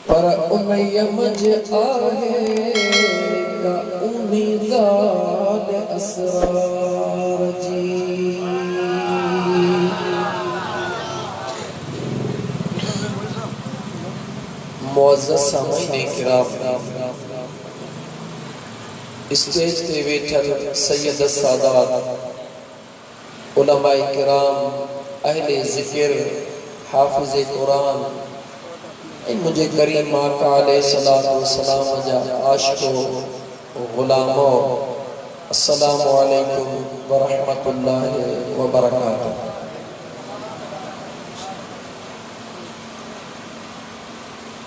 पर उनयम जे आहे का उम्मीदान असरार जी। मुअज़्ज़ज़ सामीन किराम, स्टेज ते वेठल सैयद सादात उलमाए किराम, अहले ज़िक्र, हाफ़िज़े कुरान, मुझे करीम आका अलैहिस्सलातु वस्सलाम जा आशिको गुलामो, अस्सलामु अलैकुम व रहमतुल्लाहि व बरकातुहू।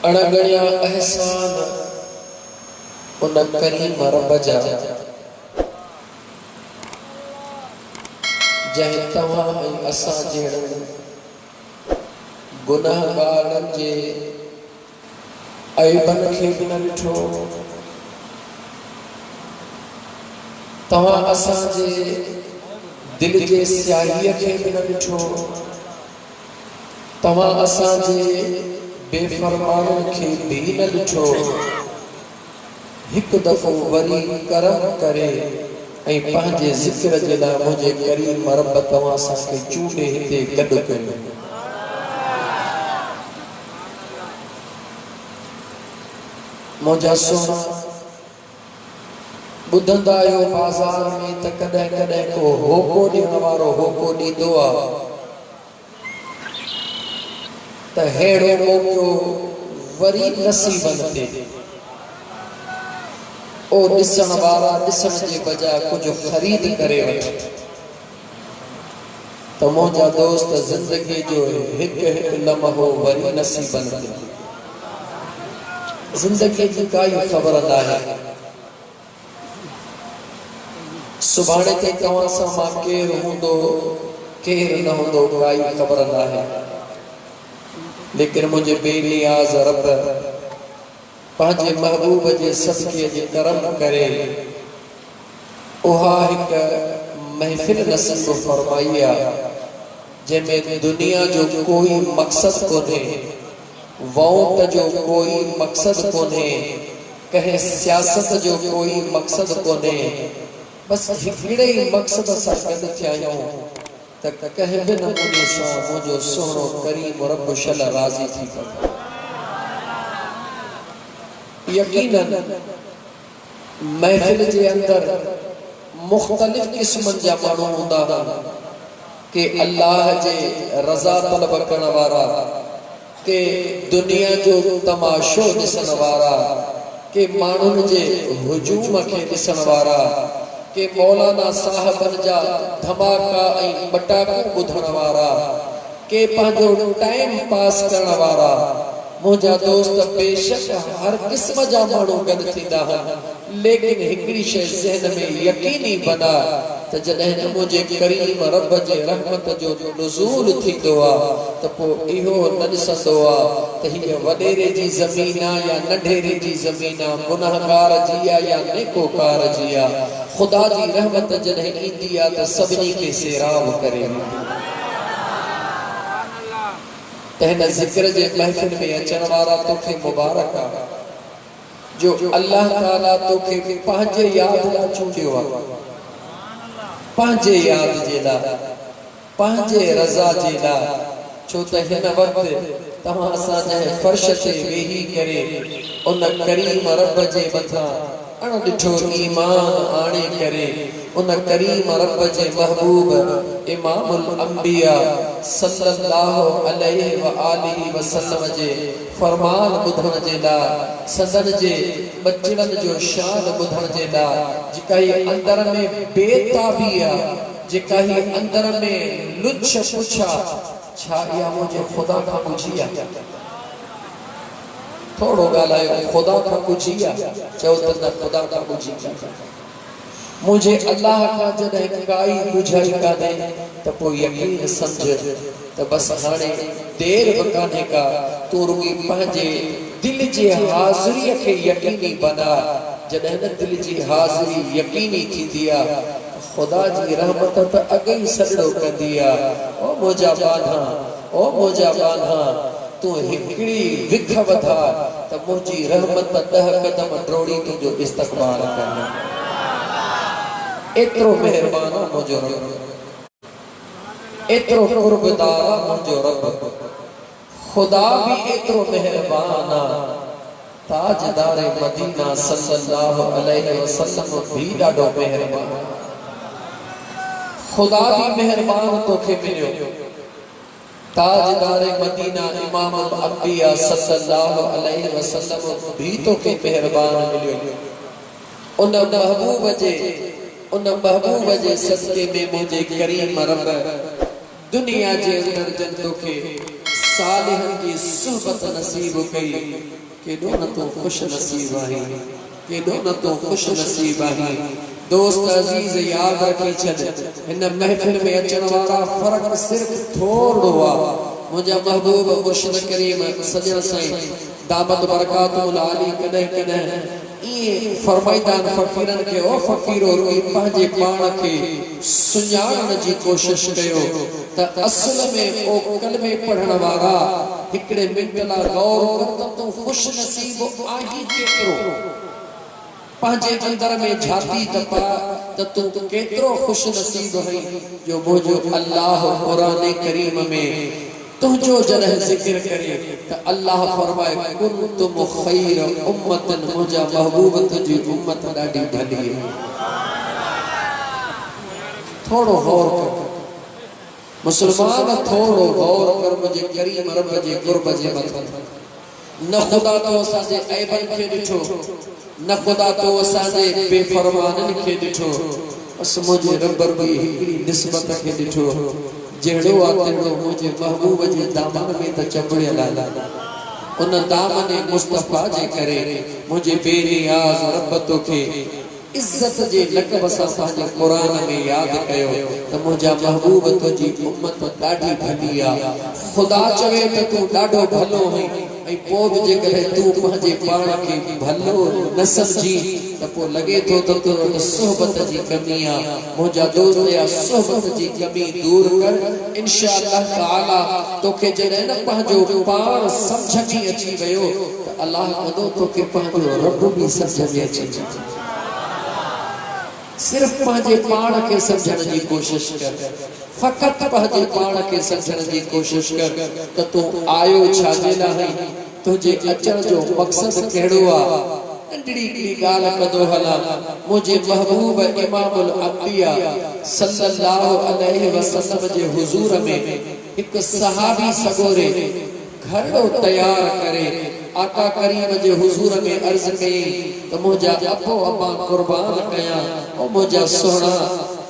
अणगणिया एहसान उन करीम रब जा जंहिं तव्हां ऐं असां जहिड़नि गुनाहगारनि जे ऐबनि खे बि न ॾिठो, तव्हां असांजे दिल जे स्याहीअ खे बि न ॾिठो, तव्हां असांजे बेफरमाननि खे बि न ॾिठो। हिकु दफ़ो वरी करम करे ऐं पंहिंजे ज़िक्र जे लाइ मुंहिंजे करीम रब तव्हां असांखे चूंडे हिते गॾु कयो। मुंहिंजा सोना, ॿुधंदा आहियो बाज़ार में त कॾहिं कॾहिं को होको ॾियण वारो होको ॾींदो आहे त अहिड़ो मौक़ो वरी नसीबनि ते ओ ॾिसण वारा ॾिसण जे बजाय कुझु ख़रीद करे वठे त मुंहिंजा दोस्त ज़िंदगी जो हिकु हिकु लम्हो वरी नसीबनि ते। ज़िंदगी जी काई ख़बर न आहे सुभाणे ते तव्हां सां मां केरु हूंदो केरु न हूंदो, काई ख़बर न आहे। लेकिन मुझे बेनियाज़ रब पंहिंजे महबूब जे सदके जे करम करे उहा हिकु महफ़िल नसीब फरमाई आहे जंहिंमें दुनिया जो कोई मक़सद कोन्हे, वोट जो कोई मक़सद कोन्हे, कंहिं सियासत जो कोई मक़सद कोन्हे, बस हिकिड़े ई मक़सद सां गॾु थिया आहियूं त कंहिं बि नमूने सां मुंहिंजो सुहिणो करीम रब शल राज़ी थी पए। यकीनन महफ़िल जे अंदर मुख़्तलिफ़ क़िस्मनि जा माण्हू हूंदा के अल्लाह जे रज़ा तलब करण वारा, के दुनिया जो तमाशो ॾिसण वारा, के माण्हुनि जे हुजूम खे ॾिसण वारा, के मौलाना साहबनि जा धमाका ऐं बटाकू ॿुधण वारा, के पंहिंजो टाइम पास करण वारा। मुंहिंजा दोस्त बेशक हर क़िस्म जा माण्हू गॾु थींदा आहिनि, लेकिन हिकिड़ी शइ ज़हन में यकीनी बना त जॾहिं मुंहिंजे करीम रब जे रहमत जो नुज़ूल थींदो आहे त पोइ इहो न ॾिसंदो आहे त हीअ वॾेरे जी ज़मीन आहे या नंढेरे जी ज़मीन आहे, गुनाहगार जी आहे या नेकोकार जी आहे। ख़ुदा जी रहमत जॾहिं ईंदी आहे त सभिनी खे सेराब करे वेंदी। तहिन ज़िक्र जे महफ़िल में अचण वारा तोखे मुबारक आहे जो अल्लाह ताला तोखे पंहिंजे याद लाइ चूंडियो आहे, पंहिंजे याद जे लाइ, पंहिंजे रज़ा जे लाइ। छो त हिन वक़्तु तव्हां असां जंहिं फ़र्श ते वेही करे उन करीम रब जे मथां अणॾिठो ईमान आणे करे उन करीम रब जे महबूब इमामुल अंबिया सल्लल्लाहु अलैहि व आलिहि वसल्लम जे फरमान ॿुधण जे लाइ, सदन जे बचड़नि जो शान ॿुधण जे लाइ, जेका ही अंदर में बेताबी आहे, जेका ही अंदर में लुछ पुछा, छा इहा मुंहिंजे ख़ुदा खां पुछी आहे? थोड़ो ॻाल्हायो, ख़ुदा खां पुछी आहे? चओ त न, ख़ुदा खां पुछी आहे। मुझे अल्लाह का जॾहिं काई बुझाई कान्हे त पोइ यकीन समझ त बस हाणे देर बि कान्हे का, तूं रुॻी पंहिंजे दिल जे हाज़िरीअ खे यकीनी बना। जॾहिं न दिल जी हाज़िरी यकीनी थींदी आहे ख़ुदा जी रहमत त अॻे ई सॾड़ो कंदी आहे। ओ मुंहिंजा बांधा, ओ मुंहिंजा बांधा, तूं हिकिड़ी विख वधा त त मुंहिंजी रहमत 10 कदम ड्रोड़ी तुंहिंजो इस्तक़बाल कनि। एतिरो महिरबान आहे मुंहिंजो रब, एतिरो कुर्बदार आहे मुंहिंजो रब। खुदा भी एतिरो महिरबान आहे, ताजदार मदीना सल्लल्लाहु अलैहि वसल्लम भी ॾाढो महिरबान। खुदा भी मेहरबान तोखे मिलियो, ताजदार मदीना इमाम अंबिया सल्लल्लाहु अलैहि वसल्लम भी तोखे मेहरबान मिलियो। उन महबूब जे सदके में मुझे करीम रब दुनिया जे अंदर जन तोखे सालिहन की सुहबत नसीब कई। केॾो न तूं खुश नसीब आहीं, केॾो न तूं खुश नसीब आहीं। दोस्त अजीज याद रखी छद, इन महफिल में अचण वारा फर्क सिर्फ थोड़ो आहे। मुंहिंजा महबूब मुर्शिद करीम सजण साईं दामत बरकातुल आली कॾहिं कॾहिं इएं फरमाईंदा आहिनि फ़क़ीरनि खे, ओ फ़क़ीरो रुई पंहिंजे पाण खे सुञाणण जी कोशिश कयो त असल में ओ कलमे पढ़ण वारा हिकिड़े मिंट लाइ गौर कर त तूं ख़ुश नसीब आहीं केतिरो। पंहिंजे अंदर में झाती तपा त तूं केतिरो खुश नसीब आहीं जो मुंहिंजो अल्लाह क़ुरान करीम में तुझो जॾहिं ज़िक्र करे त अल्लाह फरमाए कुंतुम खैर उम्मतन, मुंहिंजा महबूब तुंहिंजी उम्मत ॾाढी भली आहे। थोड़ो गौर कर मुसलमान, थोड़ो गौर कर मुंहिंजे करीम रब जे क़ुर्ब जे मथां। न ख़ुदा तो असांजे ऐबनि खे ॾिठो, न ख़ुदा तो असांजे बेफ़रमाननि खे ॾिठो, बस मुंहिंजे रब जी हिकिड़ी निस्बत खे ॾिठो। जहिड़ो आहे तहिड़ो मुंहिंजे महबूब जे दामन में त चंबड़ियल आहे। उन दामन मुस्तफ़ा जे करे मुंहिंजे बेनियाज़ रब तोखे इज्जत जे लक़ब सां पंहिंजे क़ुरान में यादि कयो त मुंहिंजा महबूब तुंहिंजी उम्मत ॾाढी भली आहे। ख़ुदा चवे त तूं ॾाढो भलो आहीं, ऐं पोइ बि जेकॾहिं तूं पंहिंजे पाण खे भलो न सम्झी त पोइ लॻे थो त तो सोहबत जी कमी आहे। मुंहिंजा दोस्त या सोहबत जी कमी दूर कर, इंशाअल्लाह ताला तोखे जॾहिं न पंहिंजो पाण सम्झ में अची वियो त अल्लाह कंदो तोखे पंहिंजो रब बि सम्झ में अची वेंदो। सिर्फ पंहिंजे पाण खे सम्झण जी कोशिश कर, फ़क़त पंहिंजे पाण खे सम्झण जी कोशिश कर त तूं आयो छाजे लाइ, तुंहिंजे अचण जो मक़सद कहिड़ो आहे। नंढड़ी हिकिड़ी ॻाल्हि कंदो हलां, मुंहिंजे महबूब इमामुल अंबिया सल्लल्लाहु अलैहि वसल्लम जे हुज़ूर में हिकु सहाबी सगोरे घड़ो तैयार करे आका करीम जे हुज़ूर में अर्ज़ कई त मुंहिंजा अबो अम्मा कुर्बान कयां, ओ मुंहिंजा सोहणा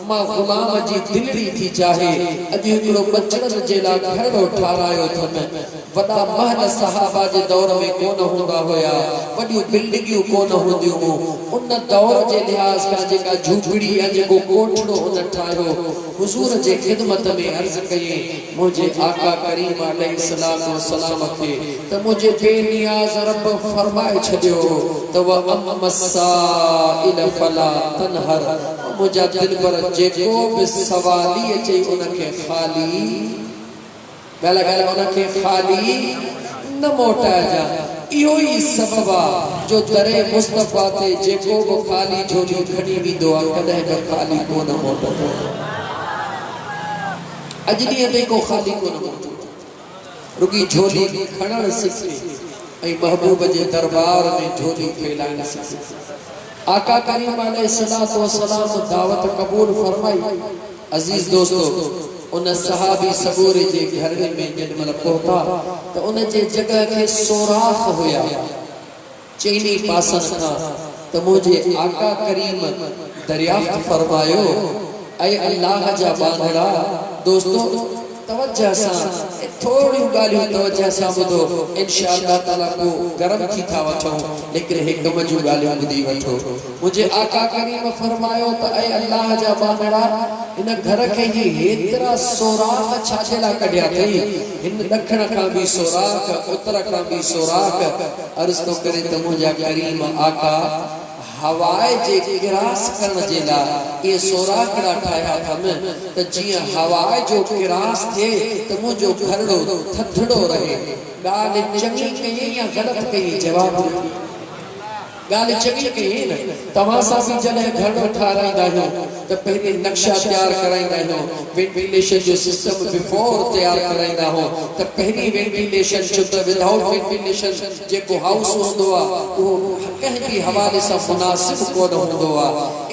मां ग़ुलाम जी दिलड़ी थी चाहे अॼु हिकिड़ो बचड़न जे लाइ घड़ो ठारायो अथनि। वॾा महल सहाबा जे दौर में कोन हूंदा हुया, वॾियूं बिल्डिंगियूं कोन हूंदियूं। उन दौर जे लिहाज़ खां जेका झूपड़ी या जेको कोठड़ो उन ठाहियो, हुज़ूर जे ख़िदमत में अर्ज़ कई मुंहिंजे आका करीम अलैहिस्सलातु वस्सलाम खे त मुंहिंजे बेनियाज़ रब फरमाए छॾियो त व अम्मसाइल फला तनहर, मुंहिंजा दिल पर जेको बि सवाली अचे उनखे खाली उनखे खाली न मोटाइजा। इहो ई सबब आहे जो दरे मुस्तफ़ा ते जेको बि खाली झोली खणी वेंदो आहे कॾहिं बि खाली कोन मोटंदो। अॼु ॾींहं ताईं को खाली कोन मोटंदो, रुगी झोली खणण सिखे ऐं महबूब जे दरबार में झोली फैलाइण सिखे। आका करीम अलैहिस्सलातु वस्सलाम दावत कबूल फरमाई। अजीज दोस्तों, उन सहाबी सगोरे जे घर में जॾहिं पहुता त उन जे जगह के सोराख हुया चईनी पासन खां त मुंहिंजे आका करीम दरियाफ़्त फरमायो, ऐं अल्लाह जा बांधड़ा दोस्तों तवज्जो सां थोड़ी गालियूं तवज्जो सां ॿुधो, इंशाअल्लाह ताला को गरम थी था वठूं, लेकिन हिक मजू गालियूं ॿुधी वठो। मुझे आका करीम फरमायो त ऐ अल्लाह जा बांधड़ा इन घर के ही हेतरा सोराख छाजे ला कढिया थई, इन दखण खां भी सोराख, उत्तर खां भी सोराख। अर्ज़ तो करे त मुझा करीम आका हवाए जे किरास करण जे लाइ ये सोराखड़ा ठाया अथनि त जीअं हवाए जो किरास थिए त मुंहिंजो घरड़ो थधड़ो रहे। गाल चंगी कई या गलत कई जवाब गाल चंगी कई न तवा सा भी जने घर ठाराइंदा आहियो त पहले नक्शा तैयार कराइंदा आहियो वेंटिलेशन जो सिस्टम बिफोर तैयार कराइंदा हो त पहली वेंटिलेशन जो त विदाउट वेंटिलेशन जेको हाउस होंदो आ वो कंहिं भी हवाले सा मुनासिब कोन होंदो आ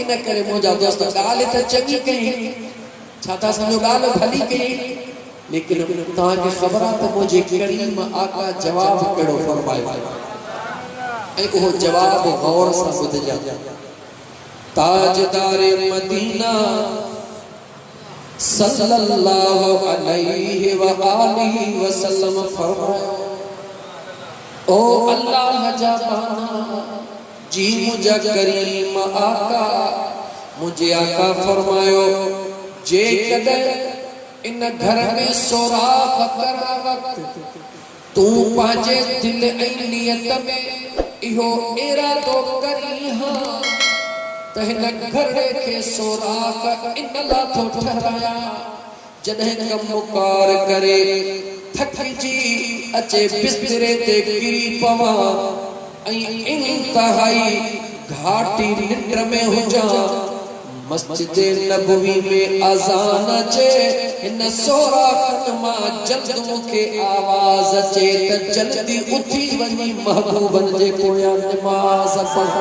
इन करे मुंहिंजा दोस्त गाल त चंगी कई छा था समझो गाल भली कई लेकिन ता के खबर त मुझे करीम आका जवाब केड़ो फरमायो ऐ वो जवाब गौर से बुध जा ताजदार मदीना सल्लल्लाहु अलैहि व आलिहि वसल्लम फरमायो ओ अल्लाह जबाना जी मुझा करीम आका मुझे आका फरमायो जे कदे इन घर में सोराख करा वक्त तू पाजे दिल ऐं नियत में इहो इरादो करी हाँ तहिन घरड़े के सोराख इन ला थो ठहराया जॾहिं कमुकार करे थकजी अचे बिस्तरे ते गिरी पवा ऐं इंतहाई घाटी निंड में हुजा मस्जिद नबवी में अजान अचे इन सोराख मां जल्द मुखे आवाज अचे त जल्दी उठी वनी महबूबन जे पोया नमाज पढ़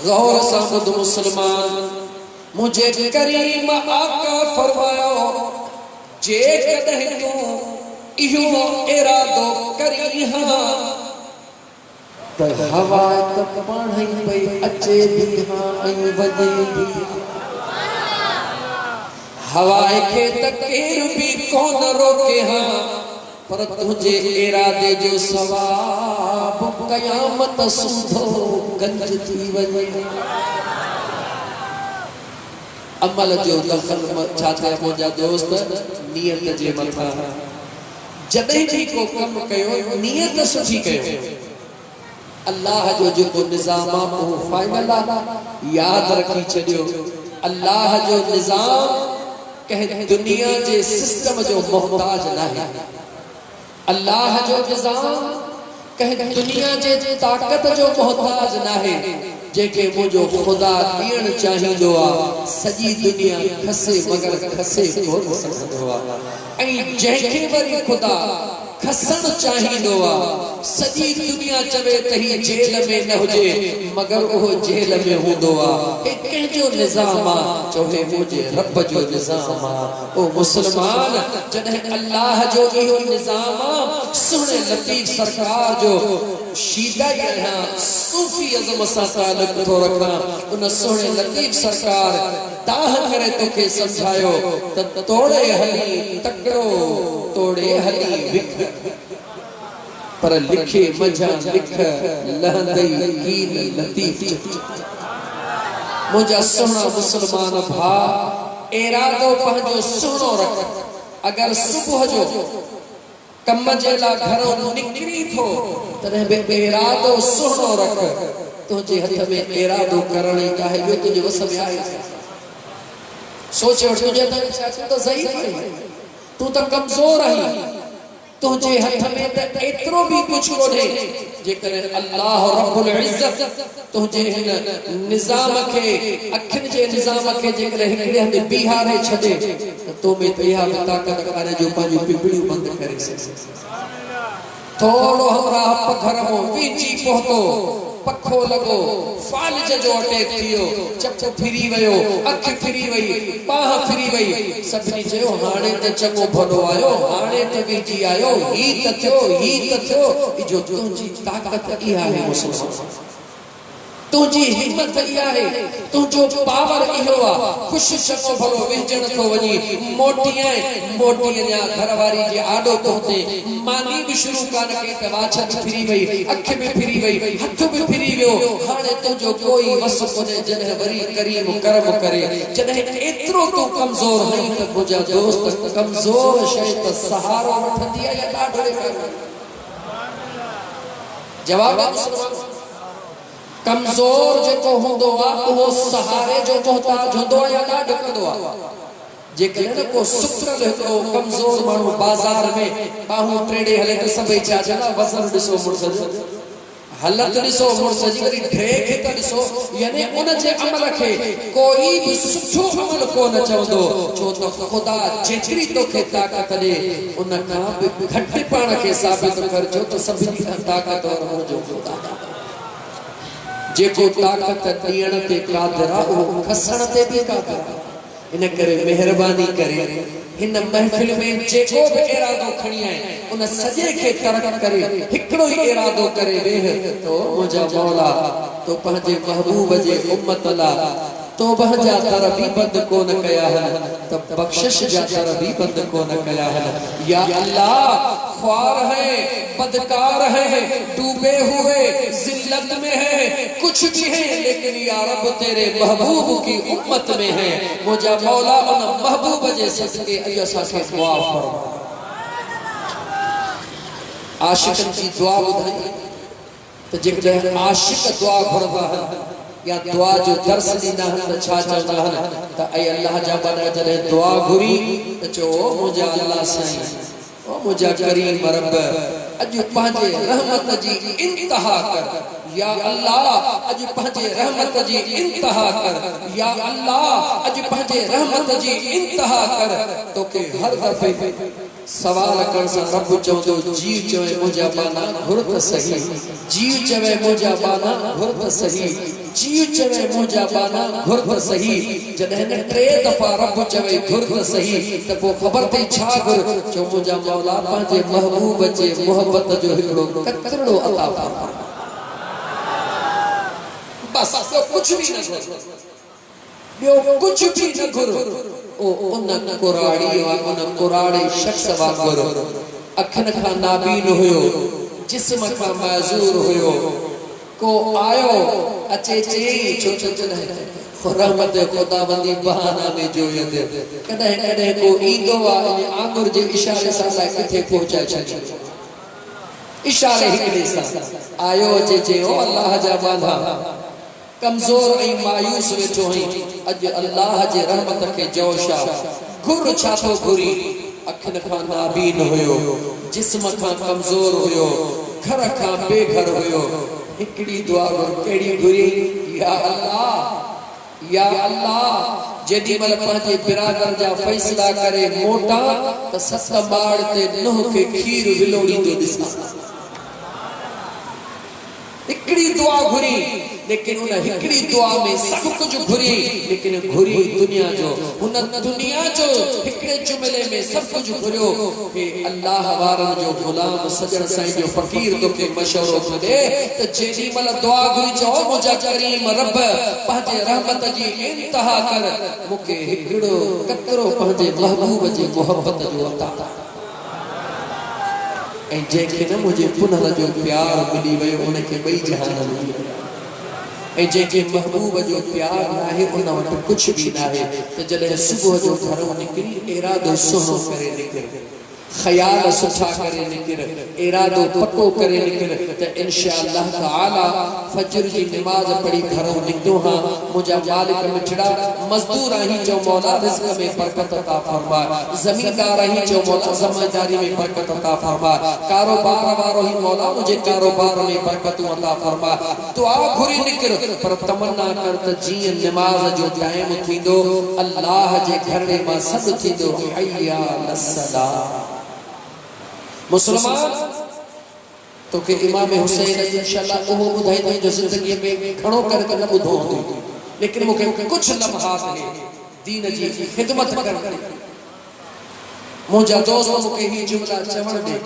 गौर सा बुध मुसलमान मुझे करीम आका फरमायो जे कदे तू इहो इरादो करी हां हवा तक पाणी पई अचे भी हाँ ऐं वॼे भी हवा के तकेर भी कौन रोके हाँ पर तुझे इरादे जो सवाब कयामत सूधो गंज थी वञे अमल जो दखल छाता मुझा दोस्त नियत जे मथा जॾहिं भी को कम कयो नियत सुठी कयो अल्लाह जो जो निजाम वो फाइनल याद रखी छड़ियो अल्लाह जो निजाम कह दुनिया जे सिस्टम जो मोहताज नहीं अल्लाह जो निजाम कह दुनिया जे ताकत जो मोहताज नहीं जेके मुझो खुदा दियण चाहिदो आ सजी दुनिया खसे मगर खसे कोन सकदो आ ऐं जेके वरी खुदा खसन चाहिदो आ सजी दुनिया चवे तही जेल में न हुजे मगर वो जेल में हुंदो आ के जो निजाम आ चोहे मुझे रब जो निजाम आ ओ मुसलमान जने अल्लाह जो इहो निजाम आ सुने लतीफ सरकार जो शीदा यहाँ सूफी अज़म सा ताल्लुक तो रखना उन सुने लतीफ सरकार दाह करे तो के समझायो त तोड़े हली तकड़ो तोड़े हली विख पर लिखे मजा लिख लहंदई कीन लतीफ मुझा सोना मुसलमान भा इरादो पंहिंजो सुनो रख अगर सुबह जो कम जे ला घरों निकरी थो तने बे इरादो सुनो रख तुझे हथ में इरादो करणी काहे जो तुझे वस में आए सोचे तुझे तो सही तू तो कमजोर है तुझे हथ में त एतरो भी कुछ कोने जेकर अल्लाह रब्बुल इज्जत तुझे निजाम के अखन जे निजाम के जेकर हिकड़े हंध बिहारे छदे तो में तया ताकत करे जो पांजो पिपड़ी बंद करे थोड़ो हमरा घर में वीची पहुतो पखो लगो फालिज जो अटैक थियो चप फिरी वयो अख फिरी वई बाह फिरी वई सबनी जो हाणे ते चंगो भलो आयो हाणे ते वीची आयो ही त थियो जो तुझी ताकत इहा है मुसलमान तुझी हिम्मत इहा है तुझो पावर इहो आ खुश चंगो भलो विजण तो वनी मोटी या घरवारी जे आडो पहुते मानी भी शुरू कान के त वाछत फिरी वई अख में फिरी वई हथ भी फिरी वियो हाणे तुझो कोई वस कोने जने वरी करीम करम करे जने एतरो तो कमजोर नहीं त मुझा दोस्त कमजोर शय त सहारो वठंदी है या डाढे जवाब मुसलमान कमजोर जो होंदो आ वो सहारे जो मोहताज होंदो या ना डकदो आ जेकॾहिं न को सुकल हिकिड़ो कमज़ोर माण्हू बाज़ार में बाहूं टेड़े हले त सभई छा चवंदा वज़न ॾिसो मुड़ुस जो हालत ॾिसो मुड़ुस जी वरी ड्रेक त ॾिसो यानी उन जे अमल खे कोई भी सुठो अमल कोन चवंदो छो त ख़ुदा जेतिरी तोखे ताक़त ॾे उन खां बि घटि पाण खे साबित कर छो त सभिनी खां ताक़तवर मुंहिंजो ख़ुदा जेको ताक़त ॾियण ते क़ादिर आहे उहो खसण ते बि क़ादिर आहे इन करे मेहरबानी करे हिन महफिल में जेको भी इरादो खणी आए उन सजे के तरक करे हिकड़ो ही इरादो करे वेह तो मुझा मौला तो पंहिंजे महबूब जे उम्मत ला तो बहजा दर भी बंद कोन कया हन त बख्शिश जा दर भी बंद कोन कया हन या अल्लाह ख्वार है बदकार है डूबे हुए जिल्लत में है कुछ भी है लेकिन या रब तेरे महबूब की उम्मत में है मुझा मौला उन महबूब जे सदके अयसा के दुआ फरमा आशिकन की दुआ बुधाई तो जेकॾहिं आशिक दुआ घुरंदा है या दुआ जो दर्स ॾींदा आहिनि त छा चवंदा आहिनि त ऐं अल्लाह जा बंदा जॾहिं दुआ घुरी त चओ मुंहिंजा अल्लाह साईं ओ मुंहिंजा करीम रब अॼु पंहिंजे रहमत जी इंतहा कर या अल्लाह अॼु पंहिंजे रहमत जी इंतहा कर या अल्लाह अॼु पंहिंजे रहमत जी इंतहा कर तोखे हर दफ़े सवाल करण सां रब चवंदो जीव चवे मुंहिंजा बाना घुर त सही जीव चवे मुंहिंजा बाना घुर त सही जीव चवे मुंहिंजा बाना घुर त सही जॾहिं न टे दफ़ा रब चवे घुर त सही त पोइ ख़बर अथई छा घुर चओ मुंहिंजा मौला पंहिंजे महबूब जे मोहब्बत जो हिकिड़ो कतरड़ो अता फरमा बस ॿियो कुछ भी न घुर ॿियो कुछ भी न घुर ओ उन कुराड़ी उन कुराड़े शख्स वांगुर अखन खां नाबीन हुयो जिस्म खां माज़ूर हुयो को आयो अचे चई छो छो रहमत खुदाबंदी बहाना में जोयद कॾहिं कॾहिं को ईंदो आहे आंगुर जे इशारे सां लाइ किथे पहुचाए छॾे इशारे हिकिड़े सां आयो अचे ओ अल्लाह जा बांधा कमजोर ऐं मायूस वेठो हई अज अल्लाह जे रहमत के जोशा घुर छा थो घुरी अखन खां नाबीन हुयो जिस्म खां कमजोर हुयो घर खां बेघर हुयो हिकड़ी दुआ केड़ी घुरी या अल्लाह जेडी मल पंहिंजे बिरादर जा फैसला करे मोटा त सत बाड़ ते नूह के खीर विलोड़ी दे दिसा हिकड़ी दुआ घुरी लेकिन उन हिकड़ी दुआ में सब कुछ घुरी लेकिन घुरी दुनिया जो उन दुनिया जो हिकड़े जुमले में सब कुछ घुरियो कि अल्लाह वारन जो गुलाम सजन साईं जो फकीर तो के मशवरो दे त जेडी मल दुआ घुरी चो मुझा करीम रब पंहिंजे रहमत जी इंतहा कर मुके हिकड़ो कतरो पंहिंजे महबूब जी मोहब्बत जो अता ऐं जेके न मुझे पुनः जो प्यार मिली वयो उनके बई जहान मिली ऐं जेके महबूब जो प्यार नाहे उन वटि कुछ भी नाहे त जॾहिं सुबुह जो घरों निकिरी इरादो सुहिणो करे निकिर ख्याल सुठा करे निकिर इरादो पक्को करे निकिर त इंशाअल्लाह ताला फजर जी नमाज पढ़ी घरों निकतो हां मुझा मालिक मिठड़ा मजदूर आही जो मौला रिज़्क में बरकत अता फरमा जमींदार आही जो मौला समझदारी में बरकत अता फरमा कारोबार वारो ही मौला मुझे कारोबार में बरकत अता फरमा दुआ घुरी निकिर पर तमन्ना कर त जी नमाज जो टाइम थींदो अल्लाह जे घर में सब थींदो हय्या लस्सला मुसलमान तो के इमाम हुसैन इंशाअल्लाह वो बुधाई थी जो जिंदगी में खड़ो करके न बुधो लेकिन मुके कुछ लम्हात है दीन जी खिदमत कर मुझा दोस्त मुके ही जुमला चवण दे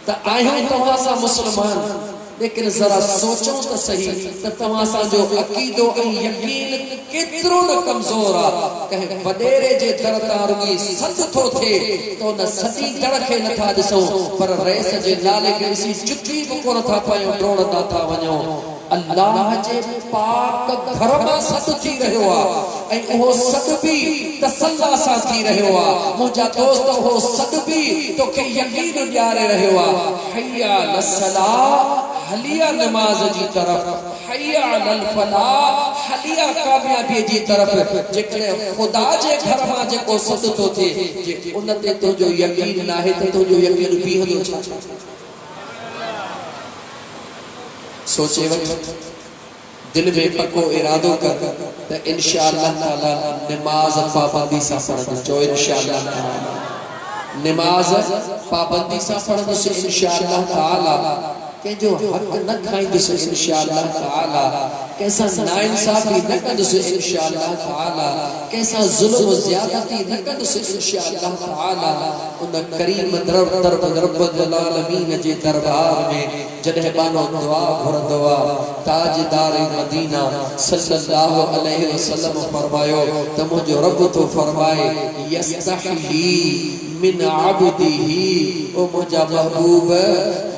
त आयो तवा सा मुसलमान लेकिन जरा सोचो तो सही त तवा सा जो अकीदो ए यकीन केतरो न कमजोर आ कहे वडेरे जे दर तारुगी सद थो थे तो न सदी दर के न था दिसो पर रैस जे नाले के इसी चुकी को कोन था पायो ड्रोण ना था वणो अल्लाह जे पाक घर में सद थी रहयो आ ए ओ सद भी तसल्ला सा थी रहयो आ मुजा दोस्त हो सद भी तो के यकीन ॾियारे रहयो आ हय्या लस्सला हलिया नमाज जी तरफ हय्या अल फलाह इहा कामयाबी जी तरफ़ जेकॾहिं ख़ुदा जे घर मां जेको सद थो थिए जे उन ते तुंहिंजो यकीन न आहे त तुंहिंजो यकीन बीहंदो छा? सोचे वठ, दिल में पक्को इरादो कर त इंशाअल्लाह ताला नमाज पाबंदी सां पढ़ंदुसि। चओ इंशाअल्लाह ताला नमाज पाबंदी सां पढ़ंदुसि इंशाअल्लाह ताला। कंहिंजो हक़ न खाईंदुसि इंशाअल्लाह ताला। कंहिंसां नाइंसाफ़ी न कंदुसि इंशाअल्लाह ताला। कंहिंसां ज़ुल्म ज़्यादती न कंदुसि इंशाअल्लाह ताला। उन करीम रब्बुल आलमीन जे दरबार में जॾहिं बानो दुआ घुरंदो आहे, ताजदार मदीना सल्लल्लाहु अलैहि वसल्लम फरमायो त मुंहिंजो रब तो फरमाए यस्तही मिन अब्दिही, ओ मुंहिंजा महबूब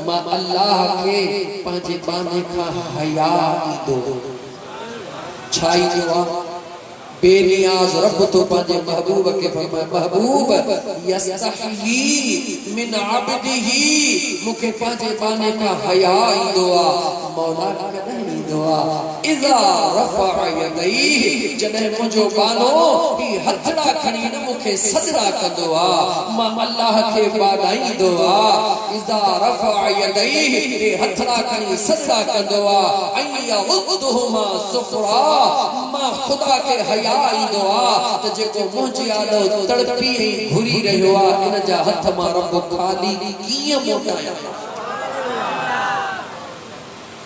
मां अल्लाह के पंहिंजे बाने खां हया ईंदो। छा ईंदो आहे? बेनियाज रब तो पंहिंजे महबूब के फरमाए महबूब यस्तही मिन अब्दिही, मूंखे पंहिंजे बाने खां हया ईंदो आहे। मौला कॾहिं ईंदो आहे? इज़ा रफ़अ यदैहि, जॾहिं मुंहिंजो बानो ही हथड़ा खणी न मूंखे सजदा कंदो आहे, मां अल्लाह खे बाॾाईंदो आहे। इज़ा रफ़अ यदैहि, हथड़ा खणी सजदा कंदो आहे। ऐं यग़ुद्दुहुमा सुफ़रा, मां ख़ुदा खे हया ईंदो आहे त जेको मुंहिंजे आॾो तड़पी ऐं घुरी रहियो आहे, इन जा हथ मां रब ख़ाली कीअं मोटायां।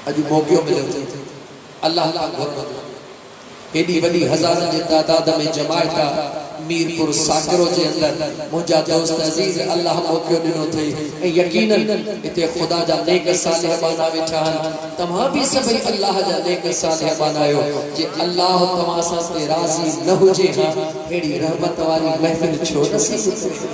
अॼु मौक़ो मिलियो अल्लाह हेॾी वॾी हज़ारनि जे तादाद में जमायत मीरपुर साकरो जे अंदर मुंहिंजा दोस्त अज़ीज़ अल्लाह मौक़ो ॾिनो अथई ऐं यकीनन हिते ख़ुदा जा नेक सालिहबाना वेठा आहिनि। तव्हां बि सभई अल्लाह जा नेक सालिहबाना आहियो। जे अल्लाह तव्हां सां ते राज़ी न हुजे हा अहिड़ी रहमत वारी महफ़िल छो नसीब थिए?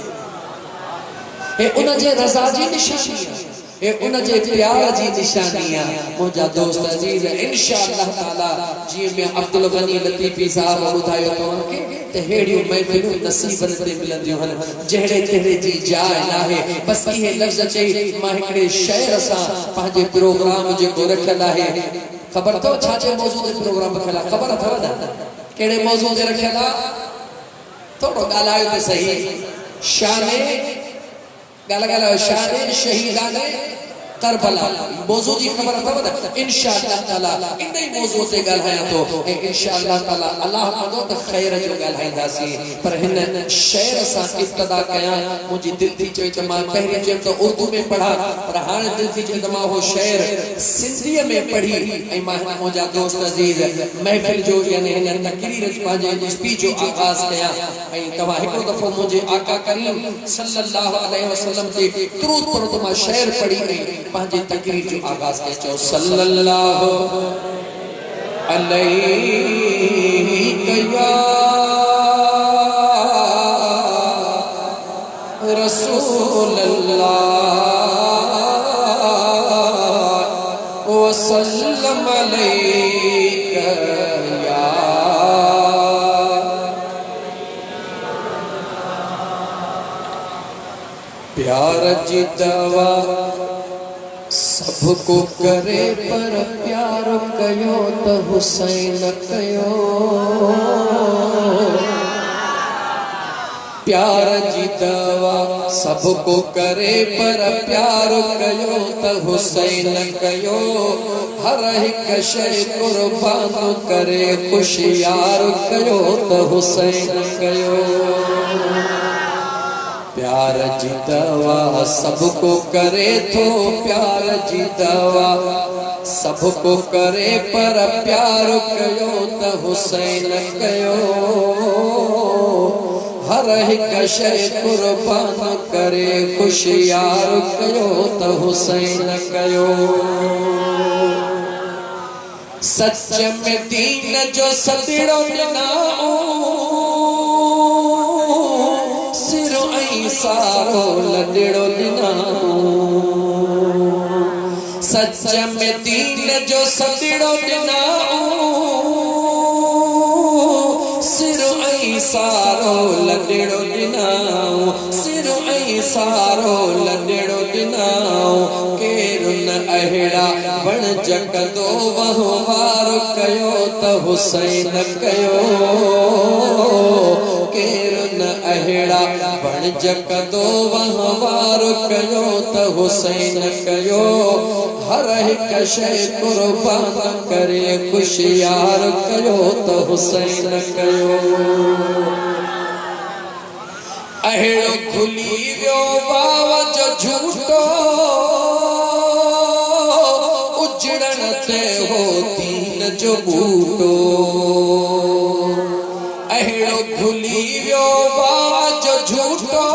हे उन जे रज़ा जी निशानी आहे, हे उन जे प्यार जी निशानी आहे। मुंहिंजा दोस्त अज़ीज़ इंशाअल्लाह ताला जीअं मैं अब्दुल गनी लतीफ़ी साहब ॿुधायो तव्हांखे त हेड़ियूं महफ़िलूं नसीबनि ते मिलंदियूं आहिनि जहिड़े तहिड़े जी जाइ नाहे। बसि इहे लफ़्ज़ चई मां हिकिड़े शेर सां पंहिंजे प्रोग्राम जेको रखियल आहे, ख़बर अथव छा जे मौज़ू ते प्रोग्राम रखियल आहे? ख़बर अथव न कहिड़े मौज़ू ते रखियल आहे? थोरो ॻाल्हायो त सही। शाने ॻाल्हायो शाने शहीदाने करबला मौज़ू जी ख़बर अथव न? इंशाअल्लाह ताला इन ई मौज़ू ते ॻाल्हायां थो ऐं इंशाअल्लाह ताला अल्लाह कंदो त ख़ैर जो ॻाल्हाईंदासीं। पर हिन शेर सां इब्तिदा कयां। मुंहिंजी दिलि थी चई त मां पहिरीं चयुमि त उर्दू में पढ़ा, पर हाणे दिलि थी चई त मां उहो शेर सिंधीअ में पढ़ी ऐं मां मुंहिंजा दोस्त अज़ीज़ महफ़िल जो यानी हिन तक़रीर पंहिंजे स्पीच जो आगाज़ कयां। ऐं तव्हां हिकिड़ो दफ़ो मुंहिंजे आका करीम सल्लल्लाहु अलैहि वसल्लम ते दुरूद पढ़ो त मां शेर पढ़ी पंहिंजी तक़रीर जो आगाज़ कयो। चओ सल्लल्लाहु अलैहि या रसूल अल्लाह व सल्लम अलैका या प्यार जी दवा सबको करे पर प्यार कयो त हुसैन कयो। प्यार जी दवा सबको करे पर प्यार कयो त हुसैन कयो। हर हिक शइ कुर्बान करे खुशियार कयो त हुसैन कयो। प्यार जी दवा सबको करे थो, प्यार जी दवा सबको करे पर प्यार कयो त हुसैन कयो। हर हिक शइ कुर्बान करे खुशियार कयो त हुसैन कयो। सच में दीन जो सदिड़ो ॾिनाऊं सारो लड़ो ॾिनाऊं। सच में दीन जो सदिड़ो ॾिनाऊं। सिर ऐं सारो लड़ो ॾिनाऊं। सिर ऐं सारो लड़ो ॾिनाऊं। केरु न अहिड़ा वण जकंदो वहवार कयो त हुसैन कयो केर न अहिड़ा वण जकंदो वहवार कयो त हुसैन कयो हर हिक शइ कुर्बान करे खुशियार कयो त हुसैन कयो अहिड़ो खुली वियो वाव जो झूठो उजड़न ते हो दीन जो बूटो अहिड़ो खुली वियो वाव जो झूठो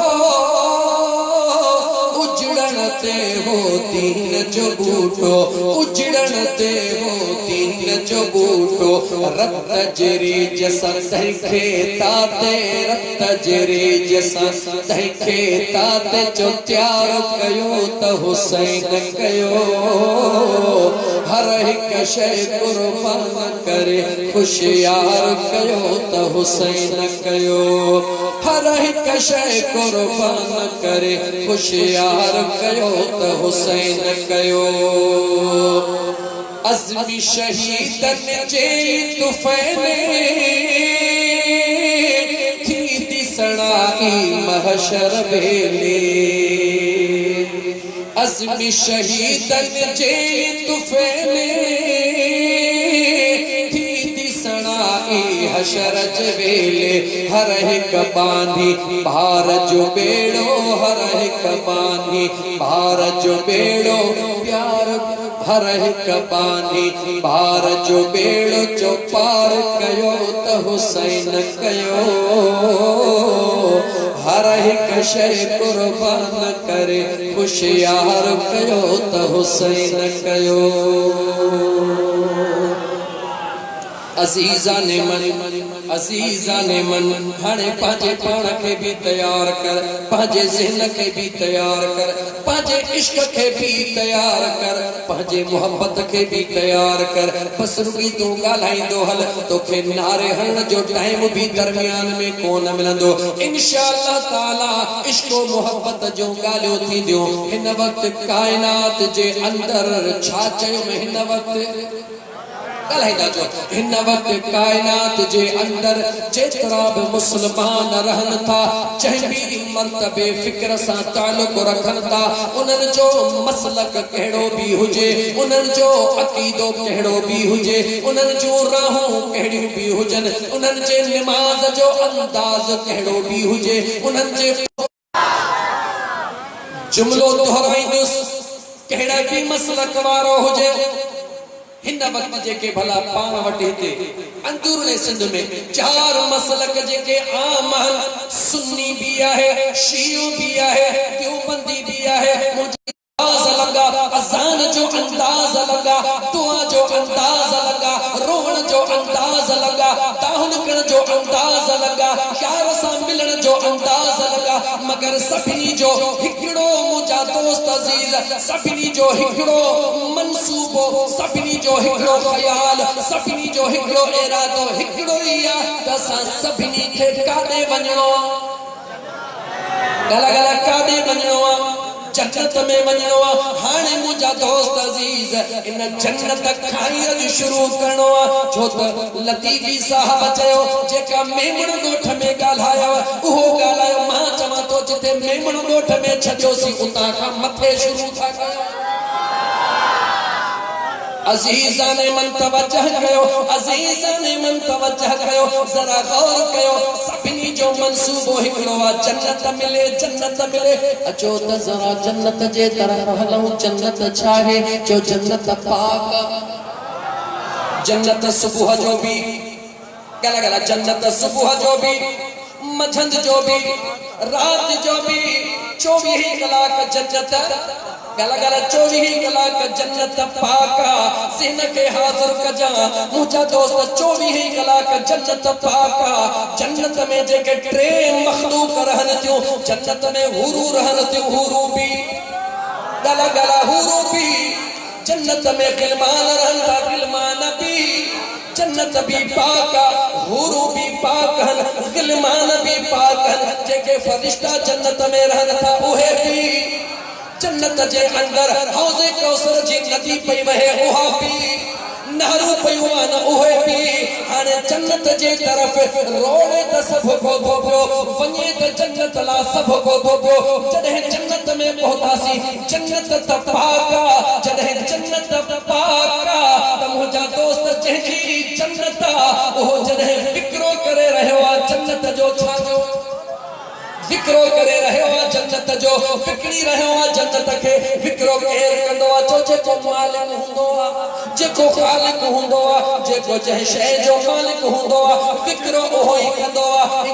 उजड़न ते हो दीन जो बूटो उजड़न ते हो दीन जो बूटो रत जरी जसा तंखे ताते रत जरी जसा तंखे ताते जो त्यार कयो त हुसैन कयो हर हिक शइ कुर्बान करे खुशियार कयो त हुसैन कयो हर हिक शइ कुर्बान करे खुशियार कयो त हुसैन कयो अज़्मी शहीदन जे तुफ़ैले थी दिसणाई महशर वेले अज़्मी शहीदन जे तुफ़ैले थी दिसणाई हशर जे वेले हर हिक बांधी भार जो बेड़ो हर हिक बांधी भार जो बेड़ो प्यार हर हिक बानी भार जो बेड़ो जो पार कयो त हुसैन कयो हर हिक शइ कुर्बान करे खुशियार कयो त हुसैन कयो अज़ीज़ा ने मन हाणे पांजे पाण के भी तैयार कर पांजे ज़हन के भी तैयार कर पांजे इश्क के भी तैयार कर पांजे मोहब्बत के भी तैयार कर बस रुकी तू ॻाल्हाईंदो हल तोखे नारे हरण जो टाइम भी दरमियान में कोन मिलंदो इंशाअल्लाह ताला इश्क मोहब्बत जो ॻाल्हियूं थींदियूं हिन वक्त कायनात जे अंदर छा चयो हिन वक्त हिन वक्त कायनात जे अंदर जेतरा भी मुसलमान रहन था जंहिं भी मर्तबे फिक्र सा ताल्लुक रखन था उन्हनि जो मसलक कहिड़ो भी हुजे उन्हनि जो अकीदो कहिड़ो भी हुजे उन्हनि जो राहूं कहिड़ियूं भी हुजनि उन्हनि जे निमाज़ जो अंदाज़ कहिड़ो भी हुजे उन्हनि जे जुमलो दोहराईंदुसि कहिड़ा भी मसलक वारो हुजे हिन वक्त जेके भला पाण वटि हिते अंदरूने सिंध में चार मसलक जेके आम सुन्नी भी है शियो भी है देवबंदी भी है मुझे अंदाज़ लगा अज़ान जो अंदाज़ लगा दुआ जो अंदाज़ लगा रोहण जो अंदाज़ लगा दाहुन करण जो अंदाज़ लगा यार सां मिलण जो अंदाज़ लगा मगर सभिनी जो हिकिड़ो मुंहिंजा दोस्त अज़ीज़ सभिनी जो हिकिड़ो मंसूबो सभिनी जो हिकिड़ो ख़याल सभिनी जो हिकिड़ो इरादो हिकिड़ो ई आहे त असां सभिनी खे काॾे वञणो गला गला काॾे वञणो आहे जन्नत में वञणो आहे हाणे मुंहिंजा दोस्त अज़ीज़ इन जन्नत खां ई अॼु शुरू करणो आहे छो त लतीफ़ी साहब चयो जेका मेमण ॻोठ में ॻाल्हायो उहो ॻाल्हायो मां चवां थो जिते मेमण ॻोठ में छॾियोसीं उतां खां मथे शुरू था कयो अज़ीज़ा ने मन तवज्जह कयो अज़ीज़ा ने मन तवज्जह कयो जरा गौर कयो सभिनी जो मंसूबो हिकिड़ो आहे जन्नत मिले अचो त जरा जन्नत जे तरफ़ हलूं जन्नत छा आहे जो जन्नत पाक जन्नत सुबह जो भी गला गला जन्नत सुबह जो भी मंझंदि जो भी रात जो भी 24 कलाक जन्नत गला गला 24 कलाक जन्नत पाका सिन के हाजिर कजा मुझा दोस्त 24 कलाक जन्नत पाका जन्नत में जेके टे मखलूक रहन थियो जन्नत में हुरू रहन थियो हुरू भी गला गला हुरू भी जन्नत में गिलमान रहन था गिलमान भी जन्नत भी पाका हुरू भी पाक हन गिलमान भी पाक हन जेके फरिश्ता जन्नत में रहन था उहे भी जन्नत जे अंदर हौज़े कौसर जी नदी पई वहे उहा पी नहरू पयुआन उहे पी हाने जन्नत जे तरफ रोड़े त सब को धोबो वने त जन्नत ला सब को धोबो जदे जन्नत में पहुंचासी जन्नत त पाका जदे जन्नत पाका त मुजा दोस्त जंहिंजी जन्नत ओ जदे फिक्रो करे रहयो जन्नत जो छाजो फिक्रो करे रहयो जन्नत जो फिक्री रहयो जन्नत के फिक्रो केर कंदो जो को मालिक हुंदो जेको खालिक हुंदो जेको जह शय जो मालिक हुंदो फिक्रो ओहो ही कंदो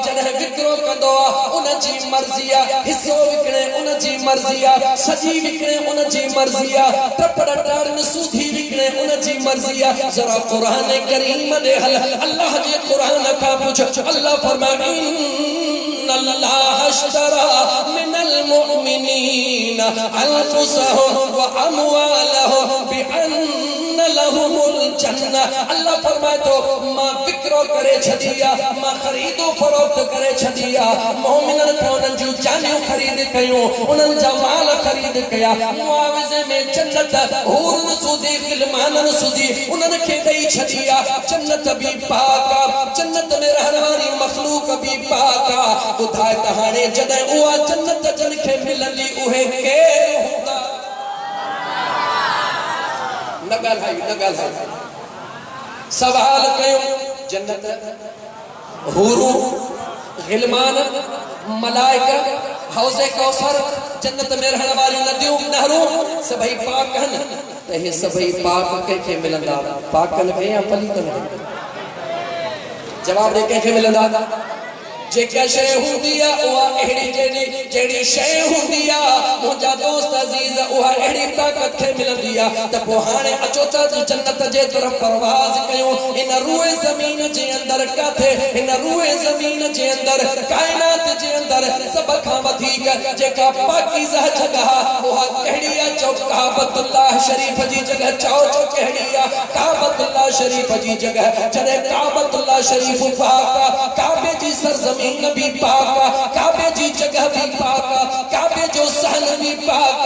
जदे फिक्रो कंदो उन जी मर्जी हिस्सो विकणे उन जी मर्जी सजी विकणे उन जी मर्जी टपड़ टारन सूधी विकणे उन जी मर्जी जरा कुरान करीम दे हल अल्लाह जे कुरान का पूछ अल्लाह फरमाए अल्लाह अश्तरा मिनल मुमिनीन अनफुसहुम व अमवालहुम बिअन्न लहुमुल जन्ना अल्लाह फरमाए तो मां फिक्रो करे छदिया मां खरीदो फरोख्त करे छदिया मोमिनन खे उन्हनि जूं जानियूं खरीद कयूं उन्हनि जा माल खरीद कया मुआविज़े में जन्नत हूरन सूदी गिलमानन सूदी उन्हनि खे ॾेई छदिया जन्नत भी पाक जन्नत में रहण वारी मखलूक भी पाक ॿुधाए त हाणे जॾहिं उहा जन्नत जन खे मिलंदी उहे केर हूंदा न ॻाल्हाई सवाल कयो जन्नत हूरू गिलमान मलाइका हौज़े कौसर जन्नत में रहण वारी नदियूं नहरूं सभई पाक आहिनि त हे सभई पाक कंहिंखे मिलंदा पाकन खे या पलीतन खे जवाब ॾे कंहिंखे मिलंदा जेका शय हुंदी उहा अहिड़ी जेड़ी शय हुंदी मुंहिंजा दोस्त अज़ीज़ उहा अहिड़ी ताक़त खे मिलंदी त पोइ हाणे अचो त जन्नत जे तरफ़ परवाज़ कयूं इन रूए ज़मीन जे अंदर काथे इन रूए ज़मीन जे अंदर कायनात जे अंदर सब खां वधीक जेका पाकीज़ा जगह उहा कहिड़ी आहे चओ काबतुल्लाह शरीफ जी जगह चओ कहिड़ी आहे काबतुल्लाह शरीफ जी जगह जॾहिं काबतुल्लाह शरीफ पाक काबे जी सरज़मीन भी पाक काबे जी जगह भी पाक काबे जो सहन भी पाक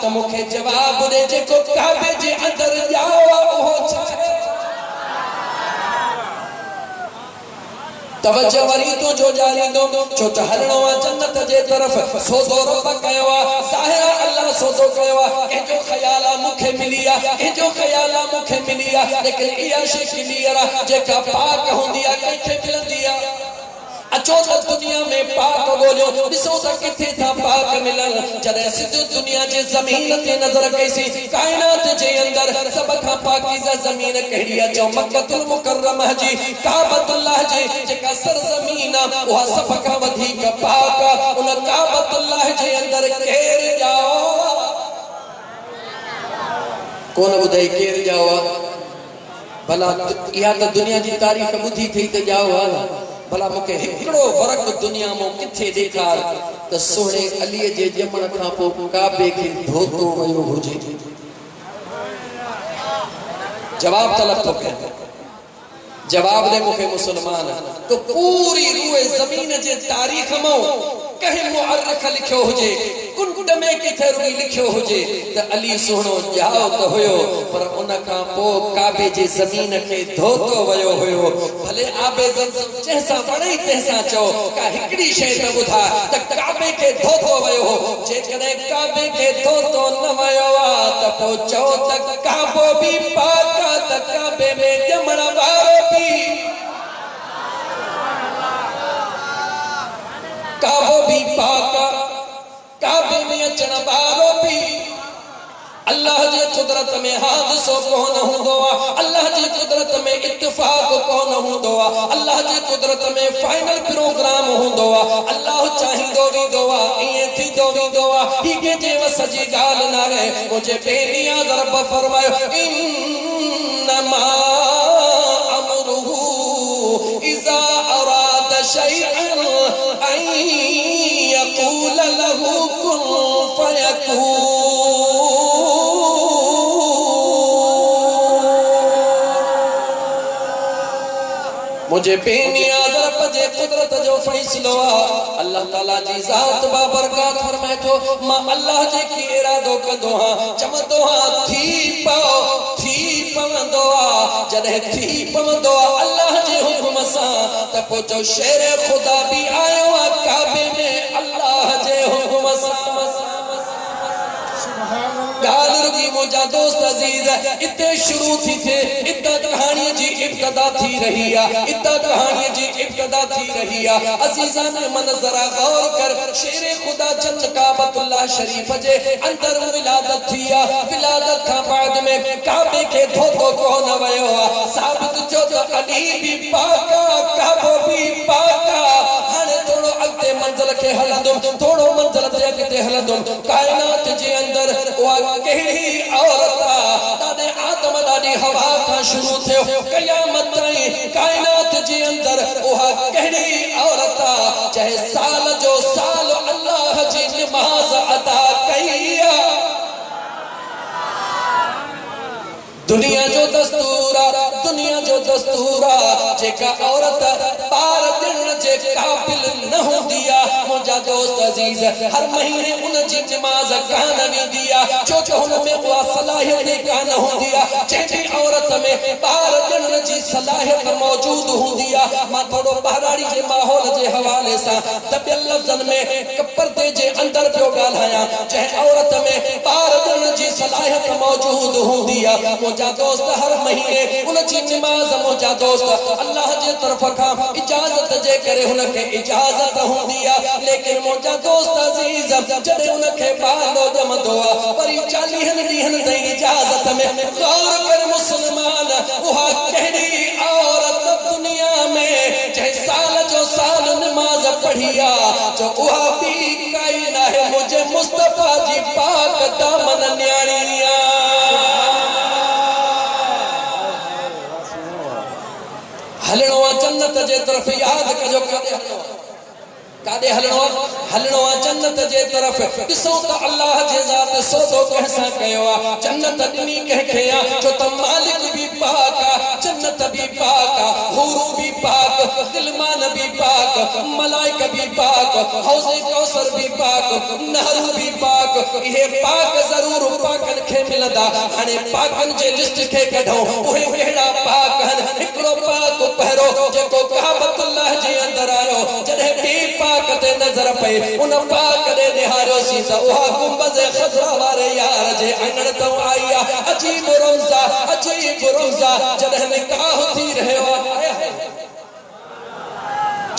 त मूंखे जवाब दे जेको काबे जे अंदर जाओ ओहो छाहे तवज्जो वरी तो जो जारी दो छो त हलणो जन्नत जे तरफ सोदो रब कयो ज़ाहिर अल्लाह सोदो कयो के जो ख्याल मूंखे मिली के जो ख्याल मूंखे मिली लेकिन इहा शय क्लियर जेका पाक हुंदी कंहिंखे मिलंदी अचो त दुनिया में पाक ॻोल्हियो ॾिसो त किथे था पाक मिलन जॾहिं सिधो दुनिया जे ज़मीन ते नज़र कईसी कायनात जे अंदर सब खां पाकीज़ा ज़मीन कहिड़ी आहे चओ मक्कतुल मुकर्रमह जी काबतुल्लाह जी जेका सरज़मीन उहा सब खां वधीक पाक उन काबतुल्लाह जे अंदर केर जाओ कोन ॿुधाई केर जाओ भला इहा त दुनिया जी तारीख़ ॿुधी थी त जाओ भला मूंखे हिकिड़ो वर्क दुनिया में किथे ॾेखार त सोणे अलीअ जे ॼमण खां पोइ काबे खे धोतो वियो हुजे जवाब तलब थो कयां जवाब दे मूंखे मुसलमान तो पूरी रूए ज़मीन जे तारीख़ में कंहिं मुअर्रिख़ लिखियो हुजे कुंड में किथे रुई लिखियो हुजे त अली सोहणो जाओ त हुयो पर उन खां पोइ काबे जे ज़मीन खे धोतो वियो हुयो भले आबे ज़मज़म जंहिंसां वणे तंहिंसां चओ का हिकिड़ी शइ त ॿुधा त काबे खे धोतो वियो हो जेकॾहिं काबे खे धोतो न वियो त पोइ चओ त काबो बि पाक त काबे में ॼमण वारो बि काबो भी पाक काबे में अचण वारो भी अल्लाह जी कुदरत में हादसो कोन हुंदो अल्लाह जी कुदरत में इत्तिफाक कोन हुंदो अल्लाह जी कुदरत में फाइनल प्रोग्राम हुंदो अल्लाह चाहिंदो वेंदो इए थींदो वेंदो ही के जे वस जी गाल न रहे मुझे बेनिया रब फरमायो इन्नमा अमरुहु इज़ा अराद शैअन यक़ूल लहू कुन फयकून मुझे बेनियाज रब जे कुदरत जो फैसलो अल्लाह ताला जी ज़ात बाबरकत फरमाए थो मां अल्लाह जे की इरादो कंदो हां चमंदो हां थी पवंदो जदे थी पवंदो अल्लाह जे हुक्म सां त पोइ जो शेर खुदा भी आयो काबे में अल्लाह जे हुक्म सां गाल रुगी मुझा दोस्त अजीज इते शुरू थी थे इता कहानी जी इब्तदा थी रही है इता कहानी जी इब्तदा थी रही है अजीजा ने मन जरा गौर कर शेर खुदा चंद काबतुल्लाह शरीफ जे अंदर विलादत थी विलादत का बाद में काबे के धोतो कौन वयो साबित जो तो अली भी पाका काबो भी पाका हने थोड़ो अगते मंजिल के हलंदुम थोड़ो मंजिल ते अगते हलंदुम कायनात जे अंदर केड़ी औरत दादे आदम दादी हवा का शुरू थियो कयामत ताईं कायनात जे अंदर ओहा केड़ी औरत चाहे साल जो साल अल्लाह जी नमाज अदा कई दुनिया जो दस्तूर जेका औरत पार दिन जे काबिल न होंदिया मुझा दोस्त अजीज हर महीने उन जी नमाज कान वेंदिया छो हुन में उहा सलाहियत कान होंदिया जंहिं औरत में पार दिन जी सलाहियत मौजूद होंदिया मां थोड़ो बहराड़ी जे माहौल जे हवाले सां दबियल लफ्ज़न में पर्दे जे अंदर पियो ॻाल्हायां जंहिं औरत में पार दिन जी सलाहियत मौजूद होंदिया मुझा दोस्त हर महीने उन जी नमाज मुझा दोस्त अल्लाह जे तरफ का इजाजत जे करे उनके इजाजत होंदिया लेकिन मुझा दोस्त अजीज जदे उनके बालो जमदो वरी 40 ॾींहंनि ताईं इजाजत में गौर कर मुसलमान उहा केड़ी औरत दुनिया में जंहिं साल जो साल नमाज पढ़िया जो उहा भी काई न है मुझे मुस्तफा जी पाक दामन न्याणिया हलणो जन्नत जे तरफ याद कजो कादे हलणो जन्नत जे तरफ दिसो तो अल्लाह जे जात सौदो कैसा कयो जन्नत दिनी कहके जो त मालिक भी पाक जन्नत भी पाक हुरू भी पाक दिलमान भी पाक मलाइका भी पाक हौज़े कौसर भी पाक नहरू भी पाक ये पाक जरूर पाकन के मिलदा हने पाकन जे लिस्ट के कढो ओहे केड़ा पाक हन एकड़ो पाक पहरो जेको काबतुल्लाह जे अंदर आयो जदे बे पाक ते नजर पे उन पाक दे निहारो सी त ओहा गुंबज खजरा वाले यार जे अंगण तो आया अजीब रोजा जदे निकाह थी रहयो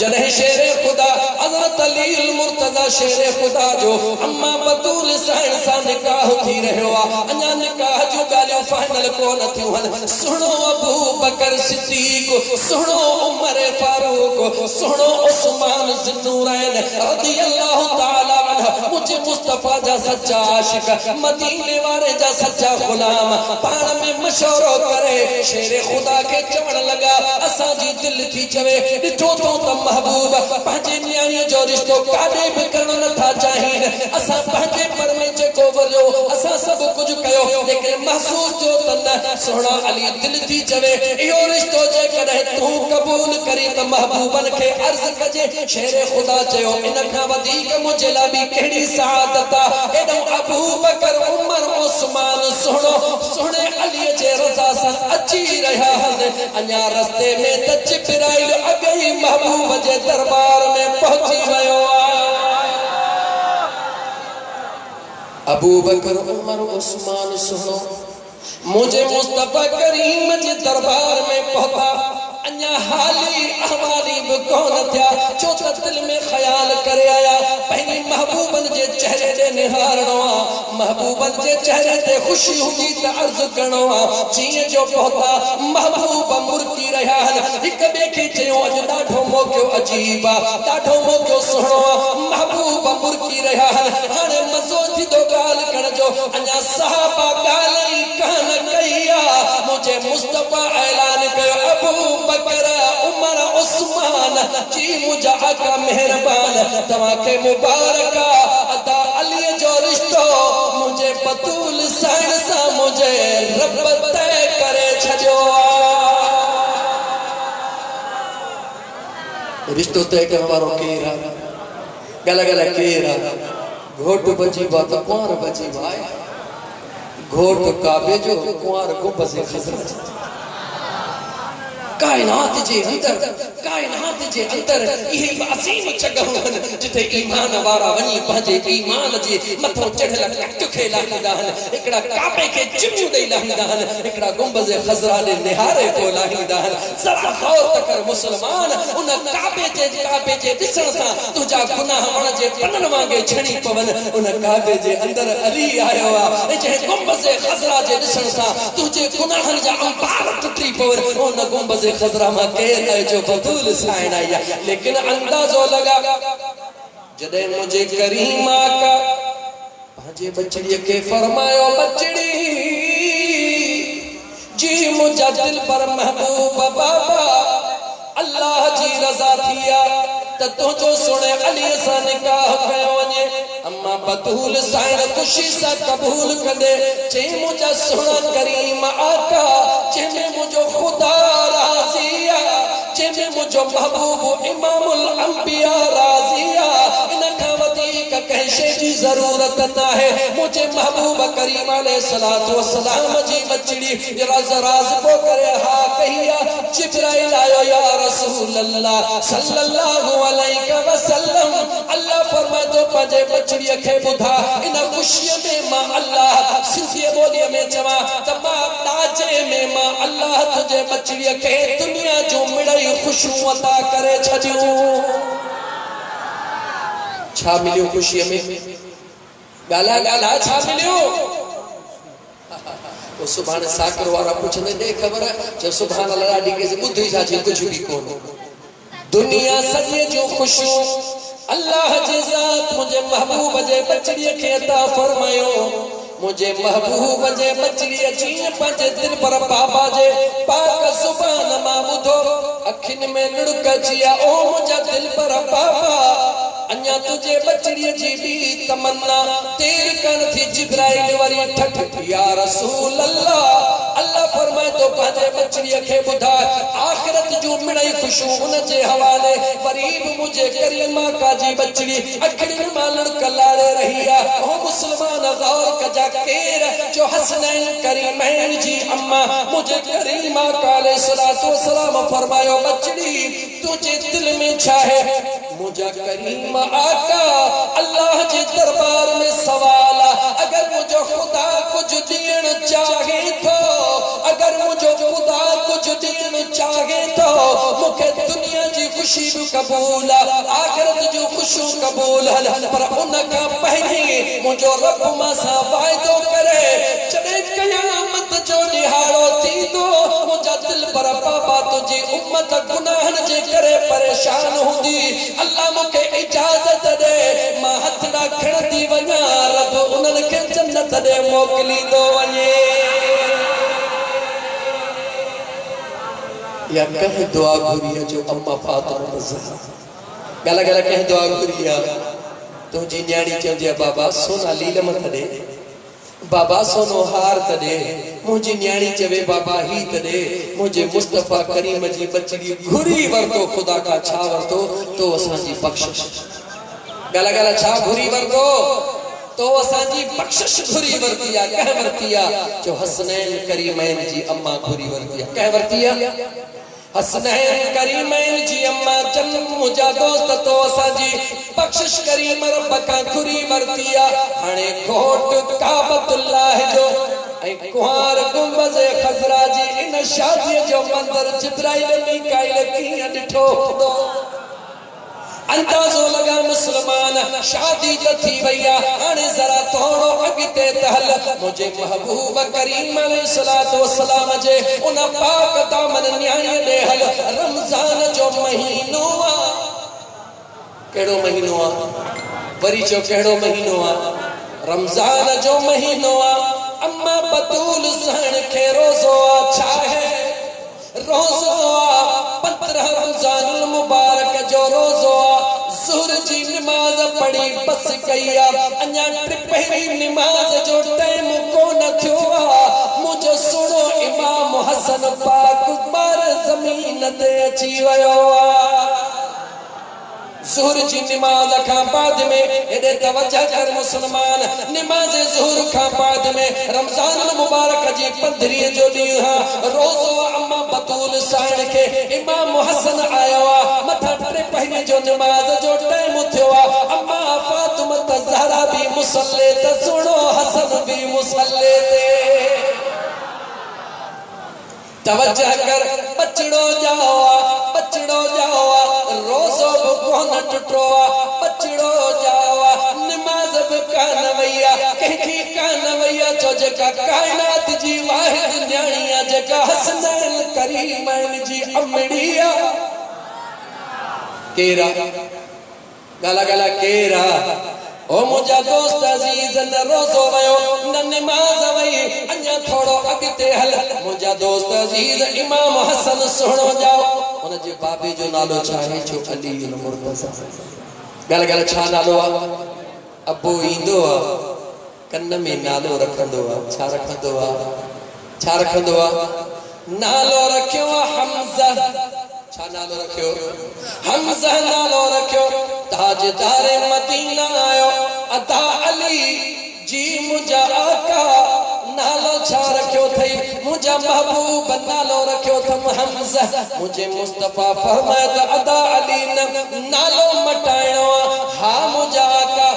जदे शेर खुदा हजरत अली मुर्तजा शेर खुदा जो अम्मा बतूल साइन सा निकाह थी रहयो अन्या निकाह जो गालियो फाइनल को न थियो सुनो अबू बकर सिद्दीक सुनो उमर फारूक सुनो उस्मान ज़ुन्नूरैन रदियल्लाहु ताला अन्हु मुझे मुस्तफा जा सच्चा आशिक मदीने वाले जा सच्चा गुलाम पाण में मशवरो करे शेर खुदा के चवण लगा असा जी दिल थी चवे डिठो तो महबूब पंहिंजे न्याणीअ जो रिश्तो काॾे बि करणु नथा चाहिनि असां पंहिंजे पर में जेको वरियो असां सभु कुझु कयो लेकिन महसूस थियो त न सोना अली दिल थी चवे इहो रिश्तो जेकॾहिं तूं क़बूल करी त महबूबन खे अर्ज़ कजे शेर ख़ुदा चयो इन खां वधीक मुंहिंजे लाइ बि कहिड़ी सआदत आहे एॾो अबू बकर उमर उस्मान सुहिणे अलीअ जे रज़ा सां अची रहिया आहिनि अञा रस्ते में त जिब्राइल अॻई महबूब जे दरबार में पहुंची गयो अबू बकर उमर उस्मान सुनो मुझे मुस्तफा करीम जे दरबार में पहुंचा अन्या हाली अहवाली भी कौन था जो दिल में ख्याल करे आया पहली महबूबन जे चेहरे दे निहारणो महबूबन जे चेहरे ते खुशी हुई त अर्ज करणो जीअं जो पहुंचा महबूब मुर्की रहा एक बे के चयो अज ॾाढो मौको अजीब ॾाढो मौको सुहिणो महबूब मुर्की रहा हाणे मज़ो थी दो गाल करण जो अन्या सहाबा गाल ई कान कईया मुझे मुस्तफा ऐलान कयो अबू बकर उमर उस्मान जी मुझा आका मेहरबान तवा के मुबारक अदा अली जो रिश्तो मुझे बतूल साइन सा मुझे रब तय करे छजो रिश्तो तय करण वारो केर आहे गला गला केर आहे घोट बजी बात कुंवर बजी भाई घोट काबे जो कुंवर गुंबद खजरा कायनात जे अंदर इहे असीम जगहूं जिथे ईमान वारा वनी पंहिंजे ईमान जे मथो चढ़ियल कट खे लाहींदा आहिनि हिकिड़ा काबे खे चिमियूं ॾेई लाहींदा आहिनि हिकिड़ा गुंबद खज़रा ॾे निहारे पोइ लाहींदा आहिनि ज़रा गौर त कर मुस्लमान उन काबे जे ॾिसण सां तुंहिंजा गुनाह वण जे पननि वांगे छणी पवन उन काबे जे अंदर अली आयो आहे ऐं जंहिं गुंबद खज़रा जे ॾिसण सां तुंहिंजे गुनाहनि जा अंबार टुटी पवन उन गुंबद खज़रा में केर है जो बतूल साइन आई लेकिन अंदाजो लगा जदे मुझे करीम आका भाजे बचड़ी के फरमायो बचड़ी जी मुझा दिल पर महबूब बाबा अल्लाह जी रजा थिया त तो जो सुने अली सा निकाह कयो वने अम्मा बतूल साइन खुशी सा कबूल कदे जे मुझा सुना करीम आका जे मुझो खुदा राजिया जे मुझो महबूब इमामुल अंबिया राजिया इन का वधीक कहशे जी जरूरत ना है मुझे महबूब करीम अलैहिस्सलातु वस्सलाम जी बचड़ी राज राज को करे हा कहिया जिब्राइल आयो या रसूल अल्लाह सल्लल्लाहु अलैहि वसल्लम अल्लाह फरमाए तो पंजे बचड़ी के बुधा इन खुशी में मां अल्लाह सिंधी बोली में चवा तमा ताजे में मां अल्लाह तुझे बचड़ी के दुनिया जो मिड़ई खुशू अता करे छजू छा मिलियो खुशी में गाला गाला छा मिलियो वो सुभान साकर वाला पूछने दे खबर जब सुभान अल्लाह डी के बुद्धि साची कुछ भी कोन दुनिया सजे जो खुशू अल्लाह जी जात मुझे महबूब जे बचड़ी के अता फरमायो मुझे महबूब जे बचड़ी जीन पंज दिल पर बाबा जे पाक सुभान मा बुधो अखिन में लुड़क जिया ओ मुझे दिल पर बाबा अन्या तुझे बचड़ी जी भी तमन्ना तेर कर थी जिब्राइल वरी ठठ या रसूल अल्लाह अल्लाह फरमाए तो पंजे बचड़ी के बुधा आखिरत जो मिड़ई खुशू उन जे हवाले करीब मुझे करीमा का जी बचड़ी अखड़ी मालड़ कलाड़े रहिया ओ मुसलमान गौर कजा केर जो हसनैन करीमैन जी अम्मा मुझे करीमा का अलैहिस्सलातु वस्सलाम फरमायो बचड़ी तुझे दिल में चाहे मुझे करीम आका अल्लाह के दरबार में सवाल अगर मुझे खुदा कुछ देन चाहे तो अगर मुझे खुदा कुछ देन चाहे तो मुखे दुनिया की खुशी भी कबूल आखिरत जो खुशू कबूल पर उनका पहले मुझे रब मा सा वायदो करे जड़े कयामत जो निहारो थी तो मुझे दिल पर बाबा तुझी उम्मत गुनाहन जे करे परेशान हुंदी अल्लाह मुखे इजाजत दे मां हथ रखण दी वना रब उनन के जन्नत दे मोकली दो वने या कह दुआ गुरिया जो अम्मा फातिमा रज़ा गला गला कह दुआ गुरिया तो जी न्याणी चंदिया बाबा सोना लीलम तदे बाबा सोनो हार तदे मुझी न्याणी चवे बाबा ही तदे मुझे मुस्तफा करीम जी बचड़ी घुरी वरतो खुदा का छा वरतो तो असांजी बख्शिश गला गला छा घुरी वरतो तो असांजी बख्शिश घुरी वरतिया कह वरतिया जो हसनैन करीमैन जी अम्मा घुरी वरतिया कह वरतिया हसनैन करीमैन जी अम्मा जन्म मुझा दोस्त तो असांजी बख्शिश करीम रब का घुरी वरतिया हाणे घोट काबतुल्लाह जो ऐ कुहार गुंबद खजरा जी इन शादी जो मंजर जिब्राइल मीकाइल किया डिठो दो अंदाजो लगा मुसलमान शादी तो थी भैया हाणे जरा थोड़ो अगते तहल मुझे महबूब करीम अलैहिस्सलातु वस्सलाम जे उन पाक दामन न्याणी दे हल रमजान जो महीनो आ केड़ो महीनो आ वरी जो केड़ो महीनो आ रमजान जो महीनो आ अम्मा बतूल सहन के रोजो आ छा है रोजो आ 15 रमजानुल मुबारक जो रोजो आ ज़ुहर जी नमाज पढ़ी बस कईया अन्या पहली नमाज जो टाइम को न थियो आ मुझे सुनो इमाम हसन पाक बार जमीन ते अची वयो आ ज़ुहर जी नमाज खां बाद में एडे तवज्जो कर मुसलमान नमाज ज़ुहर खां बाद में रमजान मुबारक जी 15 जो ॾींहुं हा रोज़ो अम्मा बतूल साण के इमाम हसन आयो आ मथा टे पहिरीं जो नमाज जो टाइम थियो आ अम्मा फातिमा ज़हरा भी मुसल्ले ते सुनो हसन भी मुसल्ले ते तवज्जो कर बचड़ो जाओ रोज़ो कोन टुटो बचड़ो जाओ नमाज भी कान वैया कहीं कान वैया जो जका कायनात जी वाहिद न्याणिया जका हसनैन करीमैन जी अमड़िया केरा गला गला केरा ओ मुझा दोस्त अजीज न रोज़ो वयो न नमाज वई अन्या थोड़ो अगते हल मुझा दोस्त अजीज इमाम हसन सुनो जाओ उन जे बाबे जो नालो चाहे जो अली मुर्तज़ा गल गल छा नालो आ अबो इंदो आ कन्न में नालो रखंदो आ छा रखंदो आ नालो रखियो हमजा छा नालो रखियो हमजा नालो रखियो ताजदार मदीना आयो अदा अली जी मुझा आका नालो छा रखियो थई मुझा महबूब नालो रखियो थम हमजा मुझे मुस्तफा फरमाया त अदा अली न नालो मटाइणो हा मुझा आका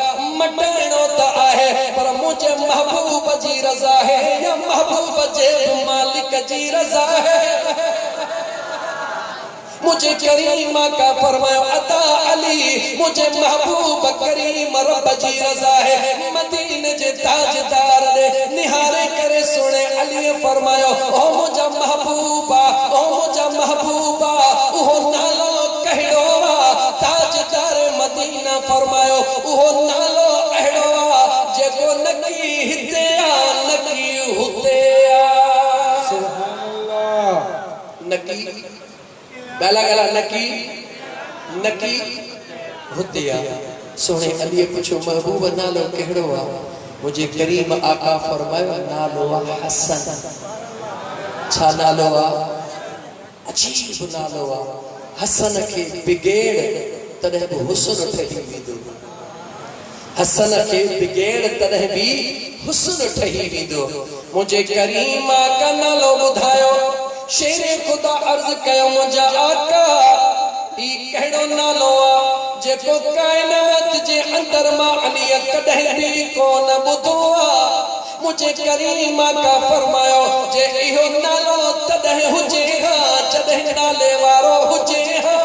मटाइणो त आहे पर मुझे महबूब जी रज़ा है या महबूब जे मालिक जी रज़ा है मुझे करीम का फरमाया अता अली मुझे महबूब करीम रब जी रज़ा है मदीने जे ताजदार ने निहारे करे सुने अली फरमायो ओ मुझा महबूबा ओहो नालो कहड़ो ताजदार मदीना फरमायो ओहो नालो अहड़ो जेको नकी हिते नकी हुते सुभान अल्लाह नकी गला गला नकी हुतिया सोने अली पूछो महबूब नालो कहड़ो आ मुझे करीम आका फरमायो नालो हसन छा नालो आ अजीब नालो आ हसन के बिगेड़ तदह भी हुस्न ठही विदो हसन के बिगेड़ तदह भी हुस्न ठही विदो मुझे करीम आका नालो बुधायो शेरे खुदा अर्ज कयो मुझा आका ई कहड़ो नालो आ जेको कायनात जे अंदर मां अली कदह भी कोन बुधो आ मुझे करीम आका फरमायो जे इहो नालो तदह हुजे हा जदह नाले वारो हुजे हा